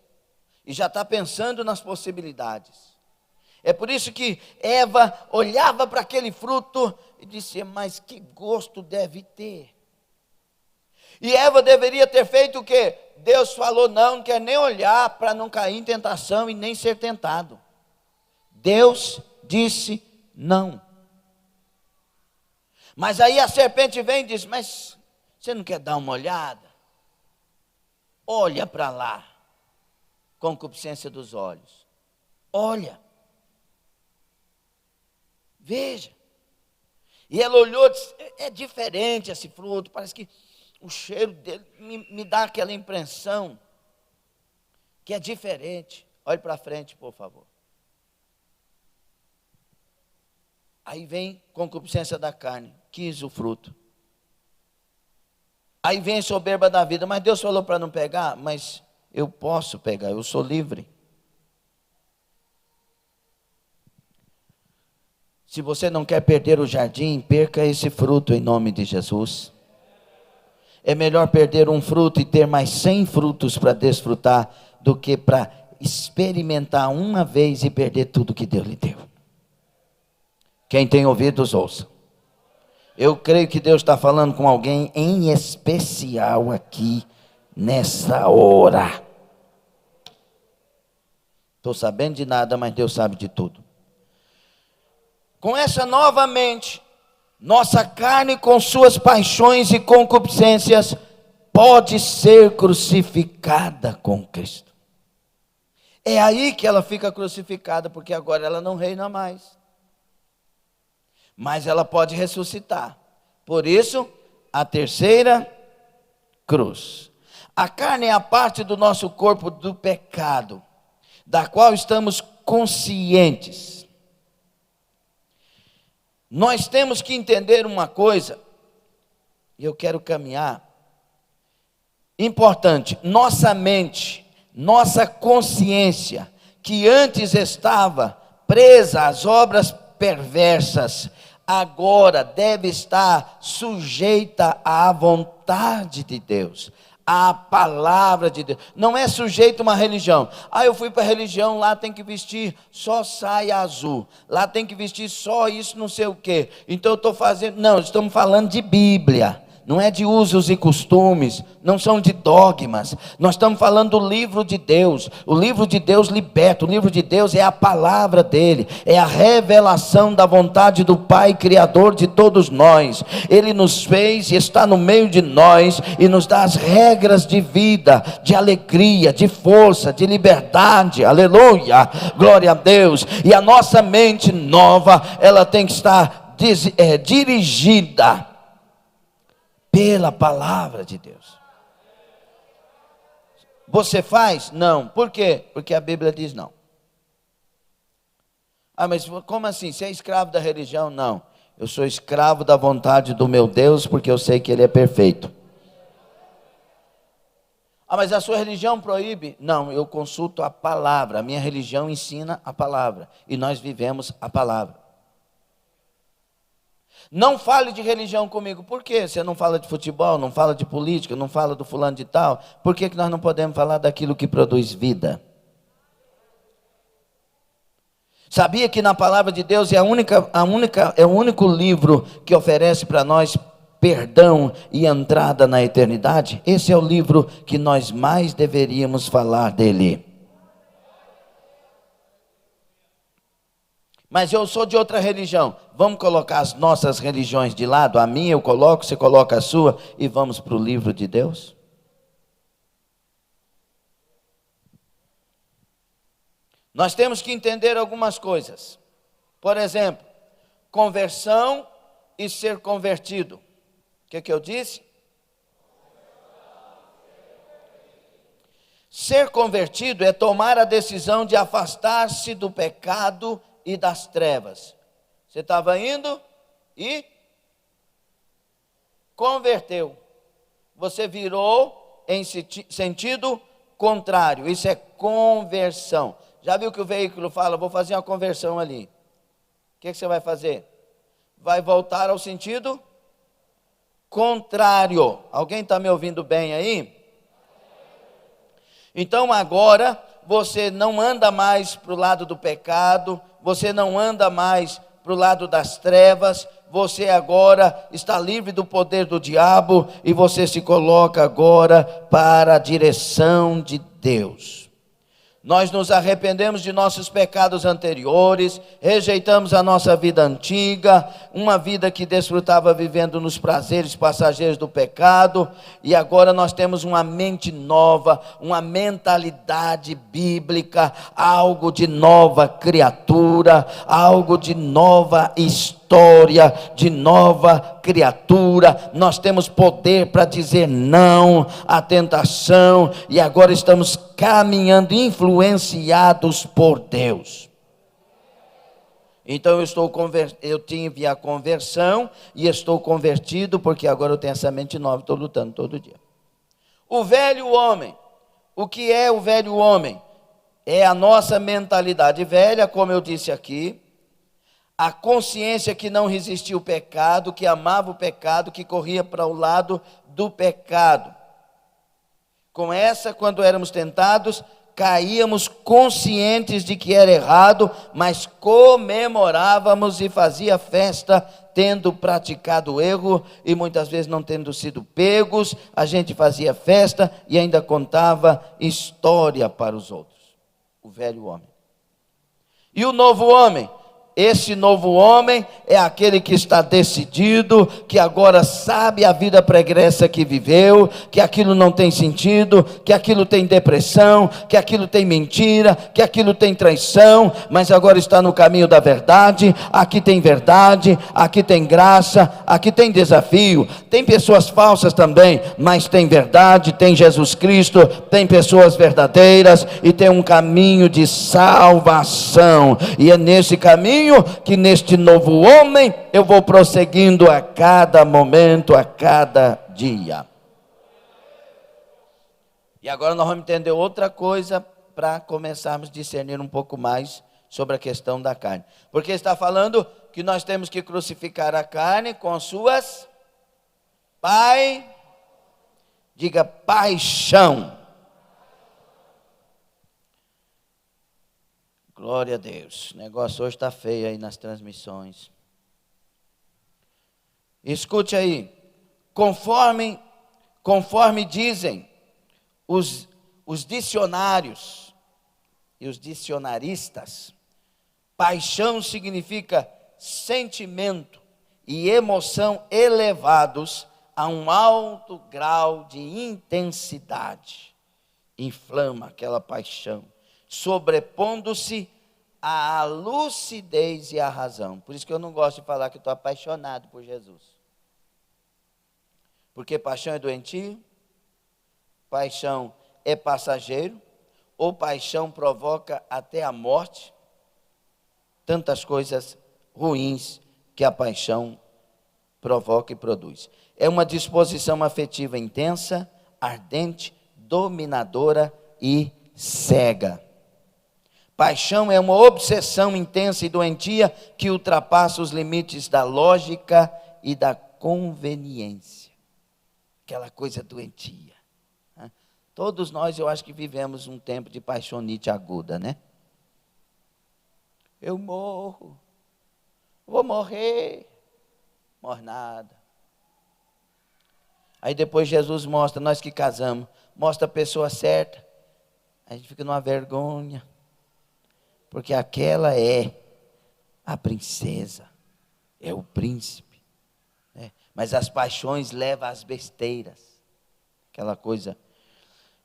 E já está pensando nas possibilidades. É por isso que Eva olhava para aquele fruto e disse, mas que gosto deve ter. E Eva deveria ter feito o quê? Deus falou não quer nem olhar para não cair em tentação e nem ser tentado. Deus disse não. Mas aí a serpente vem e diz, mas você não quer dar uma olhada? Olha para lá. Concupiscência dos olhos. Olha. Veja. E ela olhou e disse, é diferente esse fruto, parece que o cheiro dele me dá aquela impressão que é diferente. Olhe para frente, por favor. Aí vem concupiscência da carne, quis o fruto. Aí vem a soberba da vida, mas Deus falou para não pegar, mas eu posso pegar, eu sou livre. Se você não quer perder o jardim, perca esse fruto em nome de Jesus. É melhor perder um fruto e ter mais 100 frutos para desfrutar, do que para experimentar uma vez e perder tudo que Deus lhe deu. Quem tem ouvidos, ouça. Eu creio que Deus está falando com alguém em especial aqui, nessa hora. Estou sabendo de nada, mas Deus sabe de tudo. Com essa nova mente, nossa carne com suas paixões e concupiscências pode ser crucificada com Cristo. É aí que ela fica crucificada, porque agora ela não reina mais. Mas ela pode ressuscitar. Por isso, a terceira cruz. A carne é a parte do nosso corpo do pecado, da qual estamos conscientes. Nós temos que entender uma coisa, e eu quero caminhar. Importante, nossa mente, nossa consciência, que antes estava presa às obras perversas, agora deve estar sujeita à vontade de Deus, à palavra de Deus. Não é sujeito a uma religião. Eu fui para a religião, lá tem que vestir só saia azul, lá tem que vestir só isso, não sei o quê. Então eu estou fazendo. Não, estamos falando de Bíblia. Não é de usos e costumes, não são de dogmas. Nós estamos falando do livro de Deus. O livro de Deus liberta, o livro de Deus é a palavra dele, é a revelação da vontade do Pai Criador de todos nós. Ele nos fez e está no meio de nós e nos dá as regras de vida, de alegria, de força, de liberdade. Aleluia, glória a Deus. E a nossa mente nova, ela tem que estar dirigida pela palavra de Deus. Você faz? Não. Por quê? Porque a Bíblia diz não. Mas como assim? Você é escravo da religião? Não. Eu sou escravo da vontade do meu Deus, porque eu sei que Ele é perfeito. Mas a sua religião proíbe? Não, eu consulto a palavra. A minha religião ensina a palavra. E nós vivemos a palavra. Não fale de religião comigo. Por quê? Você não fala de futebol, não fala de política, não fala do fulano de tal. Por que nós não podemos falar daquilo que produz vida? Sabia que na palavra de Deus é o único livro que oferece para nós perdão e entrada na eternidade? Esse é o livro que nós mais deveríamos falar dele. Mas eu sou de outra religião. Vamos colocar as nossas religiões de lado. A minha eu coloco, você coloca a sua. E vamos para o livro de Deus. Nós temos que entender algumas coisas. Por exemplo, conversão e ser convertido. O que eu disse? Ser convertido é tomar a decisão de afastar-se do pecado e das trevas. Você estava indo e converteu. Você virou em sentido contrário. Isso é conversão. Já viu que o veículo fala, vou fazer uma conversão ali. O que você vai fazer? Vai voltar ao sentido contrário. Alguém está me ouvindo bem aí? Então agora você não anda mais para o lado do pecado, você não anda mais para o lado das trevas, você agora está livre do poder do diabo e você se coloca agora para a direção de Deus. Nós nos arrependemos de nossos pecados anteriores, rejeitamos a nossa vida antiga, uma vida que desfrutava vivendo nos prazeres passageiros do pecado, e agora nós temos uma mente nova, uma mentalidade bíblica, algo de nova criatura, algo de nova história, de nova criatura. Nós temos poder para dizer não à tentação, e agora estamos caminhando influenciados por Deus. Então eu tive a conversão e estou convertido, porque agora eu tenho essa mente nova, estou lutando todo dia. O velho homem, o que é o velho homem? É a nossa mentalidade velha, como eu disse aqui, a consciência que não resistia ao pecado, que amava o pecado, que corria para o lado do pecado. Com essa, quando éramos tentados, caíamos conscientes de que era errado, mas comemorávamos e fazia festa tendo praticado o erro e muitas vezes não tendo sido pegos, a gente fazia festa e ainda contava história para os outros. O velho homem. E o novo homem? Esse novo homem é aquele que está decidido, que agora sabe a vida pregressa que viveu, que aquilo não tem sentido, que aquilo tem depressão, que aquilo tem mentira, que aquilo tem traição, mas agora está no caminho da verdade. Aqui tem verdade, aqui tem graça, aqui tem desafio. Tem pessoas falsas também, mas tem verdade, tem Jesus Cristo, tem pessoas verdadeiras e tem um caminho de salvação. E é nesse caminho que neste novo homem eu vou prosseguindo a cada momento, a cada dia. E agora nós vamos entender outra coisa para começarmos a discernir um pouco mais sobre a questão da carne. Porque está falando que nós temos que crucificar a carne com suas diga paixão. Glória a Deus. O negócio hoje está feio aí nas transmissões. Escute aí. Conforme dizem os dicionários e os dicionaristas, paixão significa sentimento e emoção elevados a um alto grau de intensidade. Inflama aquela paixão, sobrepondo-se à lucidez e à razão. Por isso que eu não gosto de falar que estou apaixonado por Jesus. Porque paixão é doentio, paixão é passageiro, ou paixão provoca até a morte. Tantas coisas ruins que a paixão provoca e produz. É uma disposição afetiva intensa, ardente, dominadora e cega. Paixão é uma obsessão intensa e doentia que ultrapassa os limites da lógica e da conveniência. Aquela coisa doentia. Todos nós, eu acho que vivemos um tempo de paixonite aguda, né? Eu morro, vou morrer, morre nada. Aí depois Jesus mostra, nós que casamos, mostra a pessoa certa, a gente fica numa vergonha, porque aquela é a princesa, é o príncipe, né? Mas as paixões levam às besteiras, aquela coisa.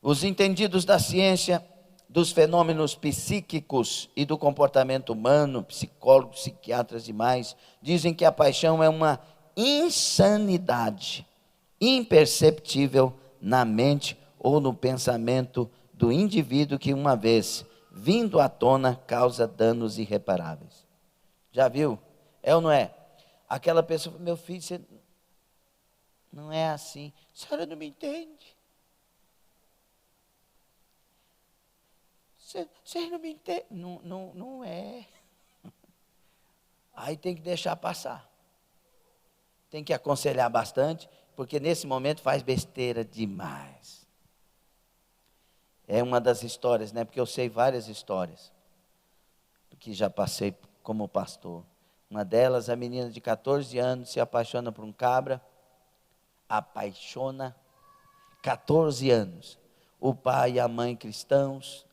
Os entendidos da ciência, dos fenômenos psíquicos e do comportamento humano, psicólogos, psiquiatras e mais, dizem que a paixão é uma insanidade imperceptível na mente ou no pensamento do indivíduo que uma vez vindo à tona causa danos irreparáveis. Já viu? É ou não é? Aquela pessoa, meu filho, você não é assim. A senhora não me entende. Vocês não me entendem. Não é. Aí tem que deixar passar. Tem que aconselhar bastante, porque nesse momento faz besteira demais. É uma das histórias, né? Porque eu sei várias histórias, porque já passei como pastor. Uma delas, a menina de 14 anos se apaixona por um cabra. 14 anos. O pai e a mãe cristãos,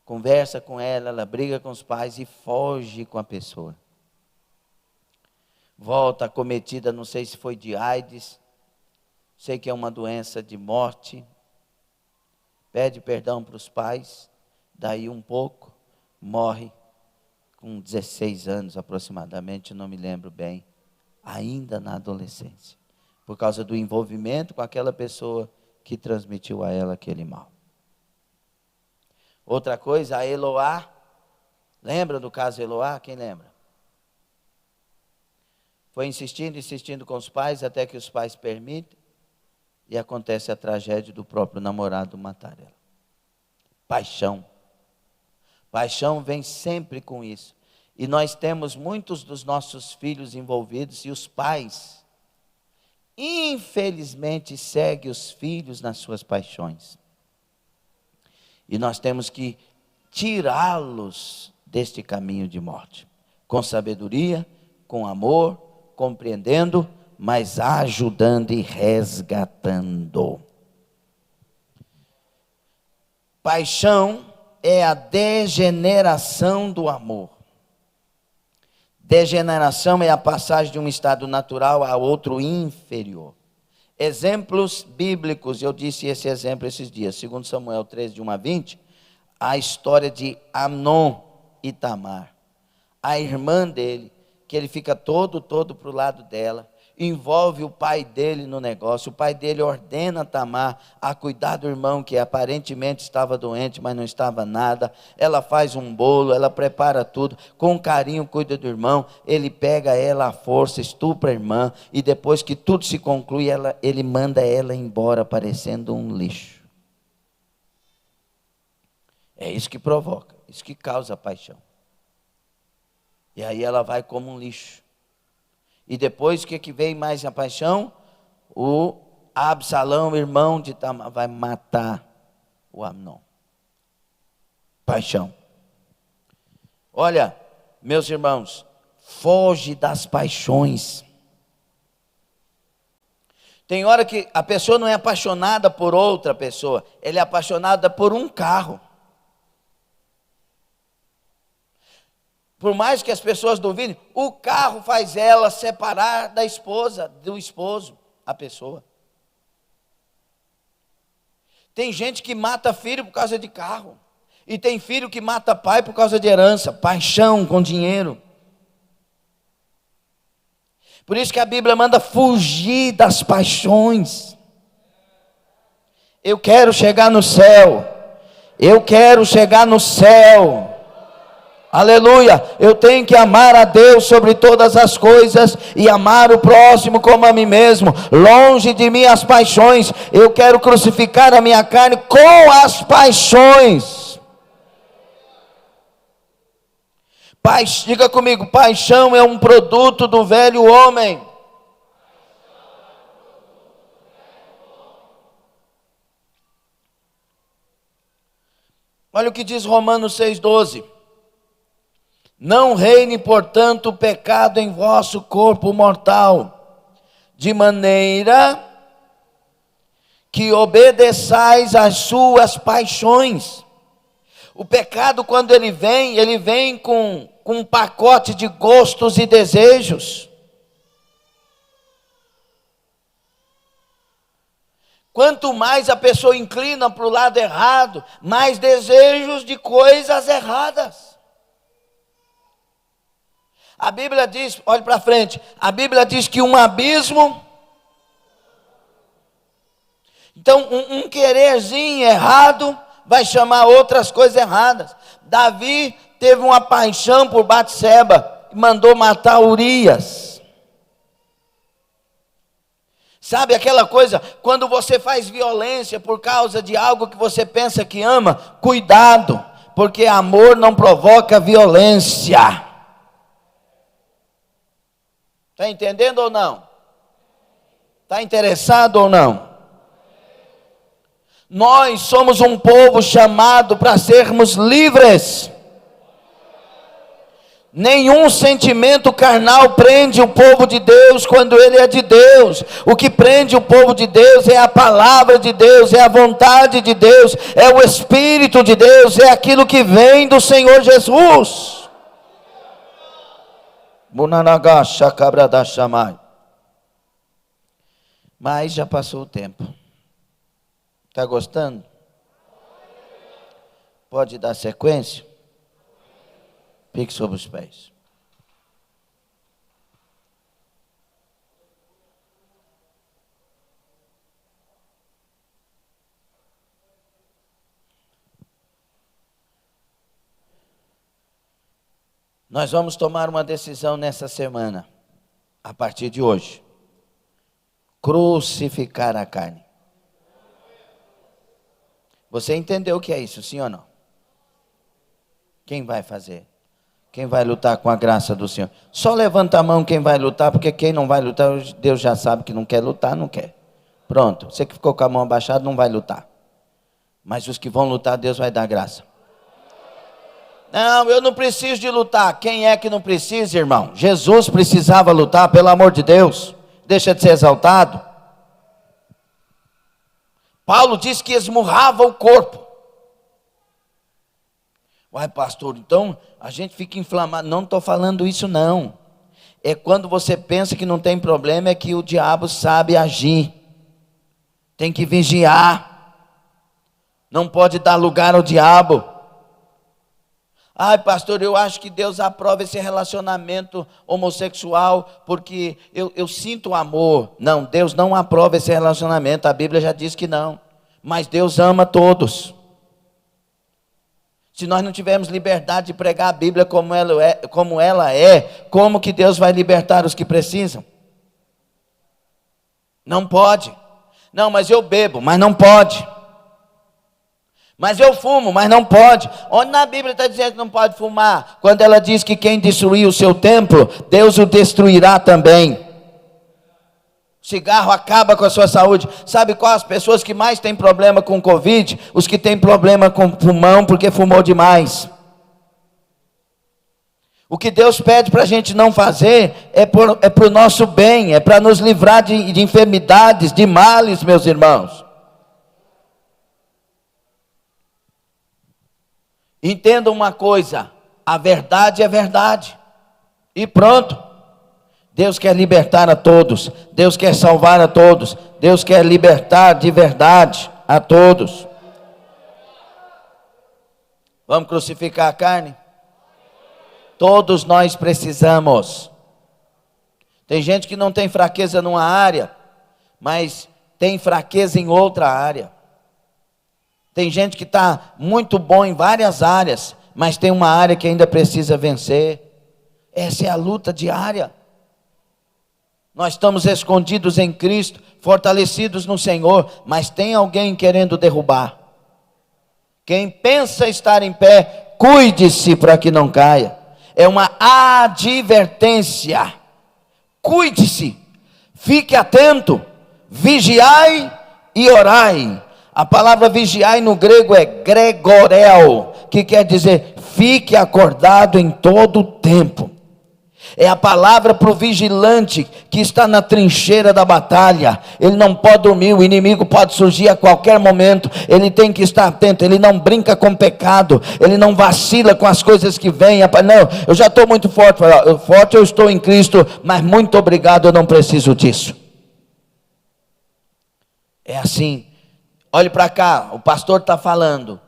conversa com ela, ela briga com os pais e foge com a pessoa. Volta acometida, não sei se foi de AIDS, sei que é uma doença de morte. Pede perdão para os pais, daí um pouco, morre com 16 anos aproximadamente, não me lembro bem, ainda na adolescência, por causa do envolvimento com aquela pessoa que transmitiu a ela aquele mal. Outra coisa, a Eloá, lembra do caso Eloá? Quem lembra? Foi insistindo com os pais, até que os pais permitem, e acontece a tragédia do próprio namorado matar ela. Paixão. Paixão vem sempre com isso. E nós temos muitos dos nossos filhos envolvidos, e os pais, infelizmente, seguem os filhos nas suas paixões. E nós temos que tirá-los deste caminho de morte, com sabedoria, com amor, compreendendo, mas ajudando e resgatando. Paixão é a degeneração do amor. Degeneração é a passagem de um estado natural a outro inferior. Exemplos bíblicos, eu disse esse exemplo esses dias, 2 Samuel 13, de 1 a 20, a história de Amnon e Tamar. A irmã dele, que ele fica todo para o lado dela, envolve o pai dele no negócio, o pai dele ordena Tamar a cuidar do irmão que aparentemente estava doente, mas não estava nada. Ela faz um bolo, ela prepara tudo, com carinho cuida do irmão, ele pega ela à força, estupra a irmã, e depois que tudo se conclui, ele manda ela embora parecendo um lixo. É isso que provoca, isso que causa paixão. E aí ela vai como um lixo. E depois o que vem mais a paixão? O Absalão, irmão de Tamar, vai matar o Amnon. Paixão. Olha, meus irmãos, foge das paixões. Tem hora que a pessoa não é apaixonada por outra pessoa, ela é apaixonada por um carro. Por mais que as pessoas duvidem, o carro faz ela separar da esposa, do esposo, a pessoa. Tem gente que mata filho por causa de carro. E tem filho que mata pai por causa de herança, paixão com dinheiro. Por isso que a Bíblia manda fugir das paixões. Eu quero chegar no céu. Eu quero chegar no céu. Aleluia, eu tenho que amar a Deus sobre todas as coisas e amar o próximo como a mim mesmo. Longe de mim as paixões, eu quero crucificar a minha carne com as paixões. Diga comigo, paixão é um produto do velho homem. Olha o que diz Romanos 6,12. Não reine, portanto, o pecado em vosso corpo mortal, de maneira que obedeçais às suas paixões. O pecado, quando ele vem com um pacote de gostos e desejos. Quanto mais a pessoa inclina para o lado errado, mais desejos de coisas erradas. A Bíblia diz, olhe para frente, a Bíblia diz que um abismo, então um quererzinho errado vai chamar outras coisas erradas. Davi teve uma paixão por Batseba e mandou matar Urias. Sabe aquela coisa, quando você faz violência por causa de algo que você pensa que ama, cuidado, porque amor não provoca violência. Está entendendo ou não? Está interessado ou não? Nós somos um povo chamado para sermos livres. Nenhum sentimento carnal prende o povo de Deus quando ele é de Deus. O que prende o povo de Deus é a palavra de Deus, é a vontade de Deus, é o Espírito de Deus, é aquilo que vem do Senhor Jesus. Mas já passou o tempo. Está gostando? Pode dar sequência? Fique sobre os pés. Nós vamos tomar uma decisão nessa semana, a partir de hoje. Crucificar a carne. Você entendeu o que é isso, sim ou não? Quem vai fazer? Quem vai lutar com a graça do Senhor? Só levanta a mão quem vai lutar, porque quem não vai lutar, Deus já sabe que não quer lutar, não quer. Pronto, você que ficou com a mão abaixada não vai lutar. Mas os que vão lutar, Deus vai dar graça. Não, eu não preciso de lutar. Quem é que não precisa, irmão? Jesus precisava lutar, pelo amor de Deus. Deixa de ser exaltado. Paulo disse que esmurrava o corpo. Uai, pastor, então a gente fica inflamado. Não estou falando isso, não. É quando você pensa que não tem problema, é que o diabo sabe agir. Tem que vigiar. Não pode dar lugar ao diabo. Ai, pastor, eu acho que Deus aprova esse relacionamento homossexual porque eu sinto amor. Não, Deus não aprova esse relacionamento, a Bíblia já diz que não. Mas Deus ama todos. Se nós não tivermos liberdade de pregar a Bíblia como ela é, como que Deus vai libertar os que precisam? Não pode. Não, mas eu bebo, mas não pode. Mas eu fumo, mas não pode. Onde na Bíblia está dizendo que não pode fumar? Quando ela diz que quem destruir o seu templo, Deus o destruirá também. O cigarro acaba com a sua saúde. Sabe qual as pessoas que mais têm problema com Covid? Os que têm problema com pulmão porque fumou demais. O que Deus pede para a gente não fazer é para o nosso bem, é para nos livrar de enfermidades, de males, meus irmãos. Entenda uma coisa, a verdade é verdade, e pronto. Deus quer libertar a todos, Deus quer salvar a todos, Deus quer libertar de verdade a todos. Vamos crucificar a carne? Todos nós precisamos. Tem gente que não tem fraqueza numa área, mas tem fraqueza em outra área. Tem gente que está muito bom em várias áreas, mas tem uma área que ainda precisa vencer. Essa é a luta diária. Nós estamos escondidos em Cristo, fortalecidos no Senhor, mas tem alguém querendo derrubar. Quem pensa estar em pé, cuide-se para que não caia. É uma advertência. Cuide-se, fique atento, vigiai e orai. A palavra vigiai no grego é gregorel, que quer dizer fique acordado em todo o tempo. É a palavra para o vigilante que está na trincheira da batalha. Ele não pode dormir, o inimigo pode surgir a qualquer momento. Ele tem que estar atento, ele não brinca com pecado, ele não vacila com as coisas que vêm. Não, eu já estou muito forte, forte eu estou em Cristo, mas muito obrigado, eu não preciso disso. É assim. Olhe para cá, o pastor está falando.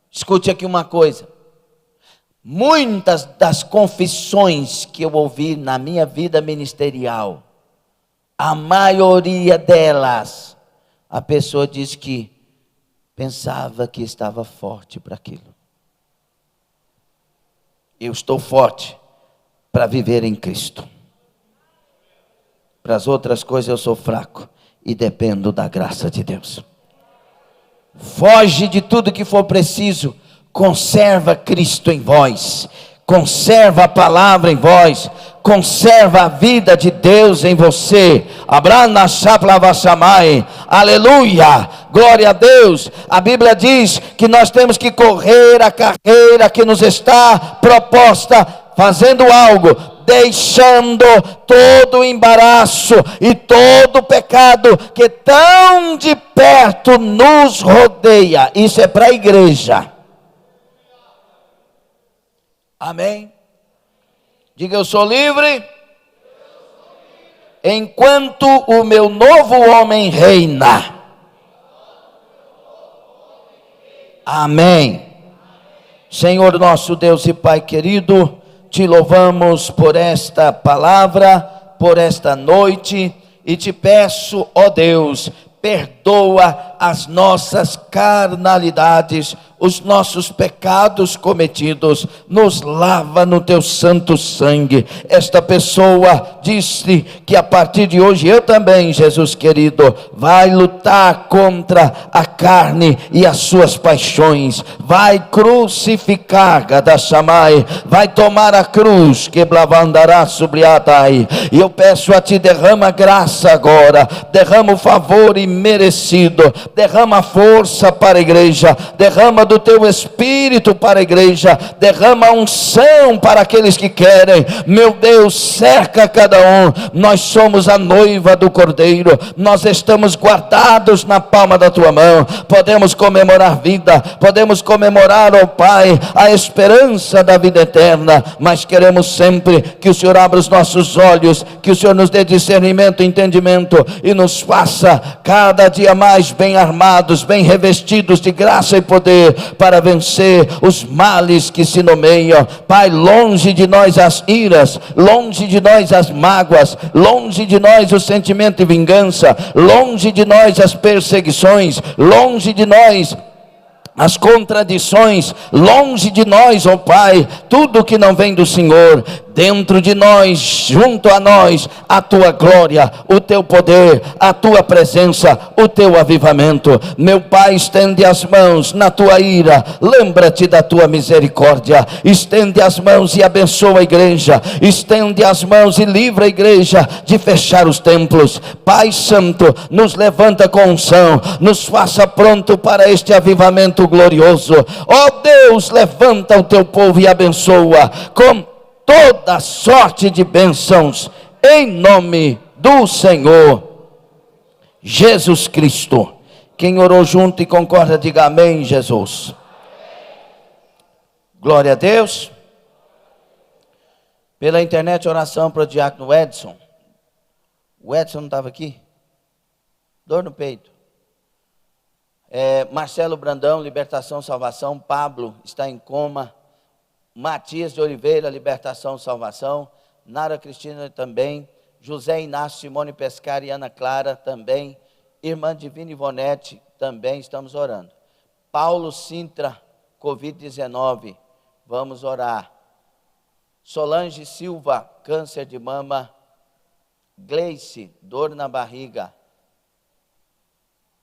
Escute aqui uma coisa. Muitas das confissões que eu ouvi na minha vida ministerial, a maioria delas, a pessoa diz que pensava que estava forte para aquilo. Eu estou forte para viver em Cristo. Para as outras coisas eu sou fraco e dependo da graça de Deus. Foge de tudo que for preciso, conserva Cristo em vós, conserva a palavra em vós, conserva a vida de Deus em você. Aleluia, glória a Deus. A Bíblia diz que nós temos que correr a carreira que nos está proposta, fazendo algo, deixando todo o embaraço e todo o pecado que tão de perto nos rodeia. Isso é para a igreja. Amém? Diga, eu sou livre enquanto o meu novo homem reina. Amém. Senhor nosso Deus e Pai querido, te louvamos por esta palavra, por esta noite, e te peço, ó Deus, perdoa as nossas carnalidades, os nossos pecados cometidos, nos lava no teu santo sangue. Esta pessoa disse que a partir de hoje eu também, Jesus querido, vai lutar contra a carne e as suas paixões, vai crucificar Gadashamai, vai tomar a cruz que blavandará sobre Adai. E eu peço a ti, derrama graça agora, derrama o favor imerecido, derrama força para a igreja, derrama do teu Espírito para a igreja, derrama unção para aqueles que querem. Meu Deus, cerca cada um. Nós somos a noiva do Cordeiro, nós estamos guardados na palma da tua mão, podemos comemorar vida, podemos comemorar, ó Pai, a esperança da vida eterna, mas queremos sempre que o Senhor abra os nossos olhos, que o Senhor nos dê discernimento, entendimento, e nos faça cada dia mais bem armados, bem revestidos de graça e poder, para vencer os males que se nomeiam. Pai, longe de nós as iras, longe de nós as mágoas, longe de nós o sentimento de vingança, longe de nós as perseguições, longe de nós as contradições, longe de nós, ó Pai, tudo que não vem do Senhor. Dentro de nós, junto a nós, a tua glória, o teu poder, a tua presença, o teu avivamento. Meu Pai, estende as mãos na tua ira, lembra-te da tua misericórdia, estende as mãos e abençoa a igreja, estende as mãos e livra a igreja de fechar os templos. Pai Santo, nos levanta com unção, nos faça pronto para este avivamento glorioso. Ó Deus, levanta o teu povo e abençoa com toda sorte de bênçãos, em nome do Senhor Jesus Cristo. Quem orou junto e concorda, diga amém, Jesus. Glória a Deus. Pela internet, oração para o diácono Edson. O Edson não estava aqui? Dor no peito. Marcelo Brandão, libertação, salvação. Pablo está em coma. Matias de Oliveira, libertação, salvação. Nara Cristina também. José Inácio, Simone Pescari e Ana Clara também. Irmã Divina Ivonete também estamos orando. Paulo Sintra, Covid-19, vamos orar. Solange Silva, câncer de mama. Gleice, dor na barriga.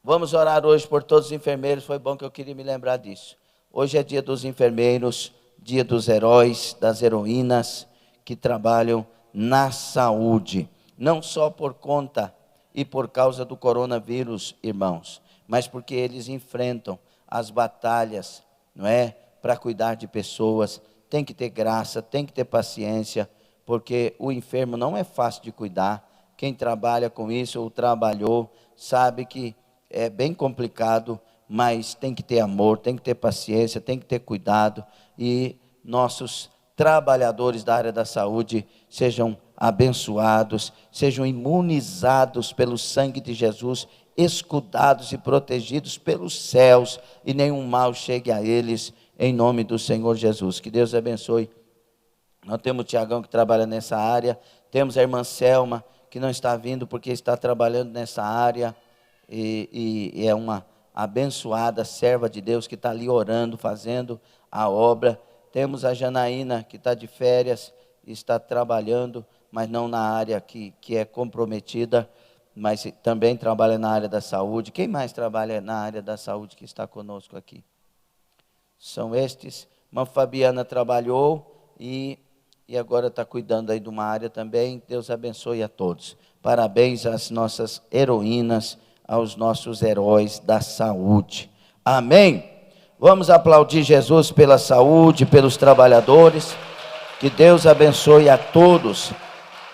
Vamos orar hoje por todos os enfermeiros, foi bom que eu queria me lembrar disso. Hoje é dia dos enfermeiros, dia dos heróis, das heroínas que trabalham na saúde, não só por conta e por causa do coronavírus, irmãos, mas porque eles enfrentam as batalhas, não é? Para cuidar de pessoas. Tem que ter graça, tem que ter paciência, porque o enfermo não é fácil de cuidar. Quem trabalha com isso ou trabalhou sabe que é bem complicado, mas tem que ter amor, tem que ter paciência, tem que ter cuidado, e nossos trabalhadores da área da saúde sejam abençoados, sejam imunizados pelo sangue de Jesus, escudados e protegidos pelos céus, e nenhum mal chegue a eles, em nome do Senhor Jesus. Que Deus abençoe. Nós temos o Tiagão que trabalha nessa área, temos a irmã Selma, que não está vindo porque está trabalhando nessa área, e é uma abençoada serva de Deus que está ali orando, fazendo a obra. Temos a Janaína que está de férias, está trabalhando, mas não na área que é comprometida, mas também trabalha na área da saúde. Quem mais trabalha na área da saúde que está conosco aqui? São estes. Irmã Fabiana trabalhou e agora está cuidando aí de uma área também. Deus abençoe a todos. Parabéns às nossas heroínas, aos nossos heróis da saúde. Amém? Vamos aplaudir Jesus pela saúde, pelos trabalhadores. Que Deus abençoe a todos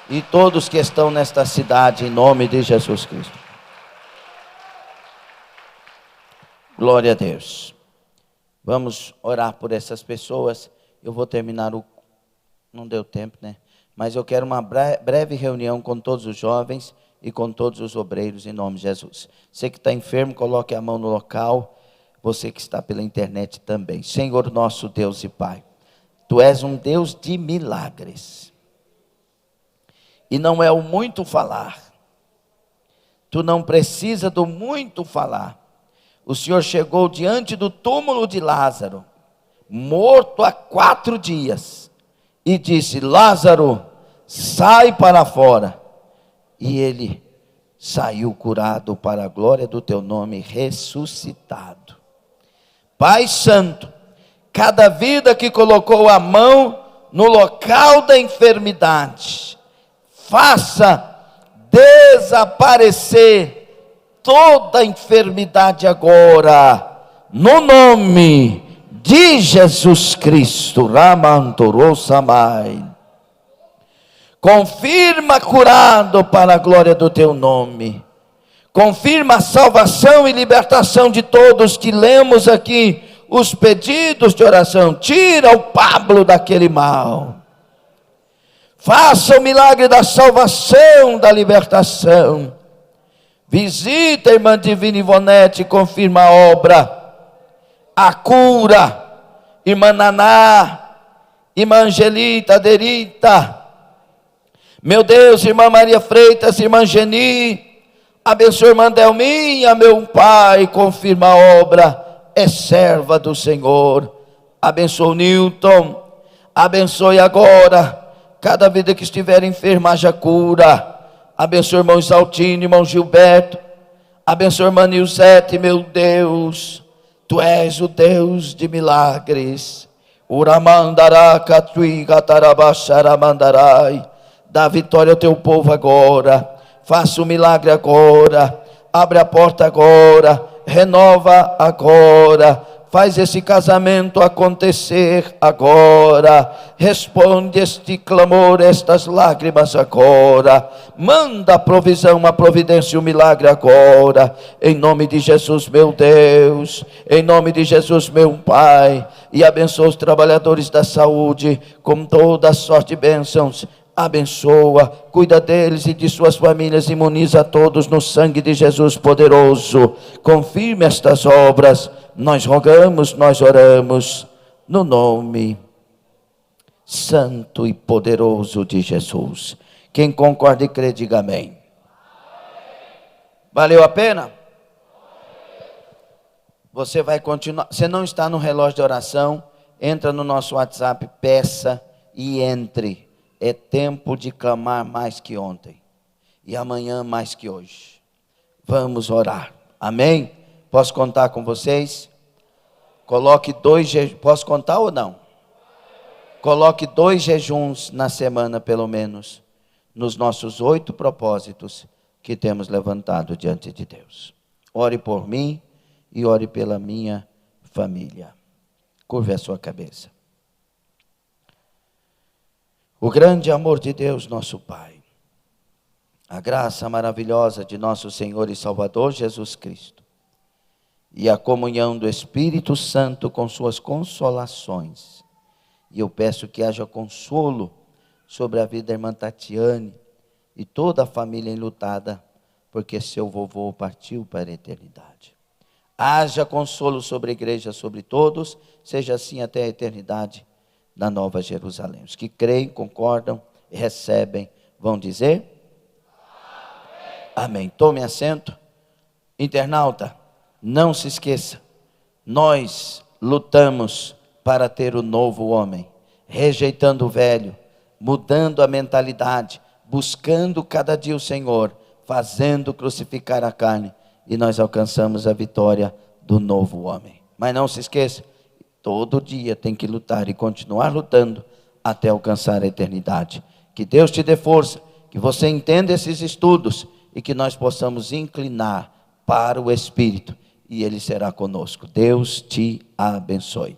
e todos que estão nesta cidade, em nome de Jesus Cristo. Glória a Deus. Vamos orar por essas pessoas. Eu vou terminar não deu tempo, né? Mas eu quero uma breve reunião com todos os jovens e com todos os obreiros, em nome de Jesus. Você que está enfermo, coloque a mão no local. Você que está pela internet também. Senhor nosso Deus e Pai, Tu és um Deus de milagres. E não é o muito falar. Tu não precisa do muito falar. O Senhor chegou diante do túmulo de Lázaro, morto há 4 dias, e disse: Lázaro, sai para fora. E ele saiu curado para a glória do Teu nome, ressuscitado. Pai Santo, cada vida que colocou a mão no local da enfermidade, faça desaparecer toda enfermidade agora, no nome de Jesus Cristo. Ramantorosamai. Confirma curado para a glória do teu nome. Confirma a salvação e libertação de todos que lemos aqui os pedidos de oração. Tira o Pablo daquele mal. Faça o milagre da salvação, da libertação. Visita a irmã Divina Ivonete, confirma a obra, a cura. Irmã Naná, irmã Angelita, Aderita. Meu Deus, irmã Maria Freitas, irmã Geni. Abençoe a irmã Delminha, meu Pai, confirma a obra. É serva do Senhor. Abençoe o Newton. Abençoe agora cada vida que estiver enferma, haja cura. Abençoe o irmão Isaltino, irmão Gilberto. Abençoe a irmã Nilzete, meu Deus. Tu és o Deus de milagres. Uramandará, Catui, Gatarabaxaramandarai. Dá vitória ao teu povo agora. Faça o milagre agora. Abre a porta agora. Renova agora. Faz esse casamento acontecer agora. Responde este clamor, estas lágrimas agora. Manda a provisão, a providência e o milagre agora. Em nome de Jesus, meu Deus. Em nome de Jesus, meu Pai. E abençoa os trabalhadores da saúde com toda a sorte de bênçãos. Abençoa, cuida deles e de suas famílias, imuniza a todos no sangue de Jesus poderoso. Confirme estas obras. Nós rogamos, nós oramos, no nome santo e poderoso de Jesus. Quem concorda e crê, diga amém. Valeu a pena? Você vai continuar. Você não está no relógio de oração, entra no nosso WhatsApp, peça e entre. É tempo de clamar mais que ontem. E amanhã mais que hoje. Vamos orar. Amém? Posso contar com vocês? Coloque 2 jejuns. Posso contar ou não? Coloque 2 jejuns na semana, pelo menos. Nos nossos 8 propósitos que temos levantado diante de Deus. Ore por mim e ore pela minha família. Curve a sua cabeça. O grande amor de Deus, nosso Pai, a graça maravilhosa de nosso Senhor e Salvador Jesus Cristo, e a comunhão do Espírito Santo com suas consolações. E eu peço que haja consolo sobre a vida da irmã Tatiane e toda a família enlutada, porque seu vovô partiu para a eternidade. Haja consolo sobre a igreja, sobre todos, seja assim até a eternidade, na Nova Jerusalém. Os que creem, concordam e recebem, vão dizer? Amém. Tome assento. Internauta, não se esqueça, nós lutamos para ter o novo homem, rejeitando o velho, mudando a mentalidade, buscando cada dia o Senhor, fazendo crucificar a carne, e nós alcançamos a vitória do novo homem. Mas não se esqueça, todo dia tem que lutar e continuar lutando até alcançar a eternidade. Que Deus te dê força, que você entenda esses estudos e que nós possamos inclinar para o Espírito e Ele será conosco. Deus te abençoe.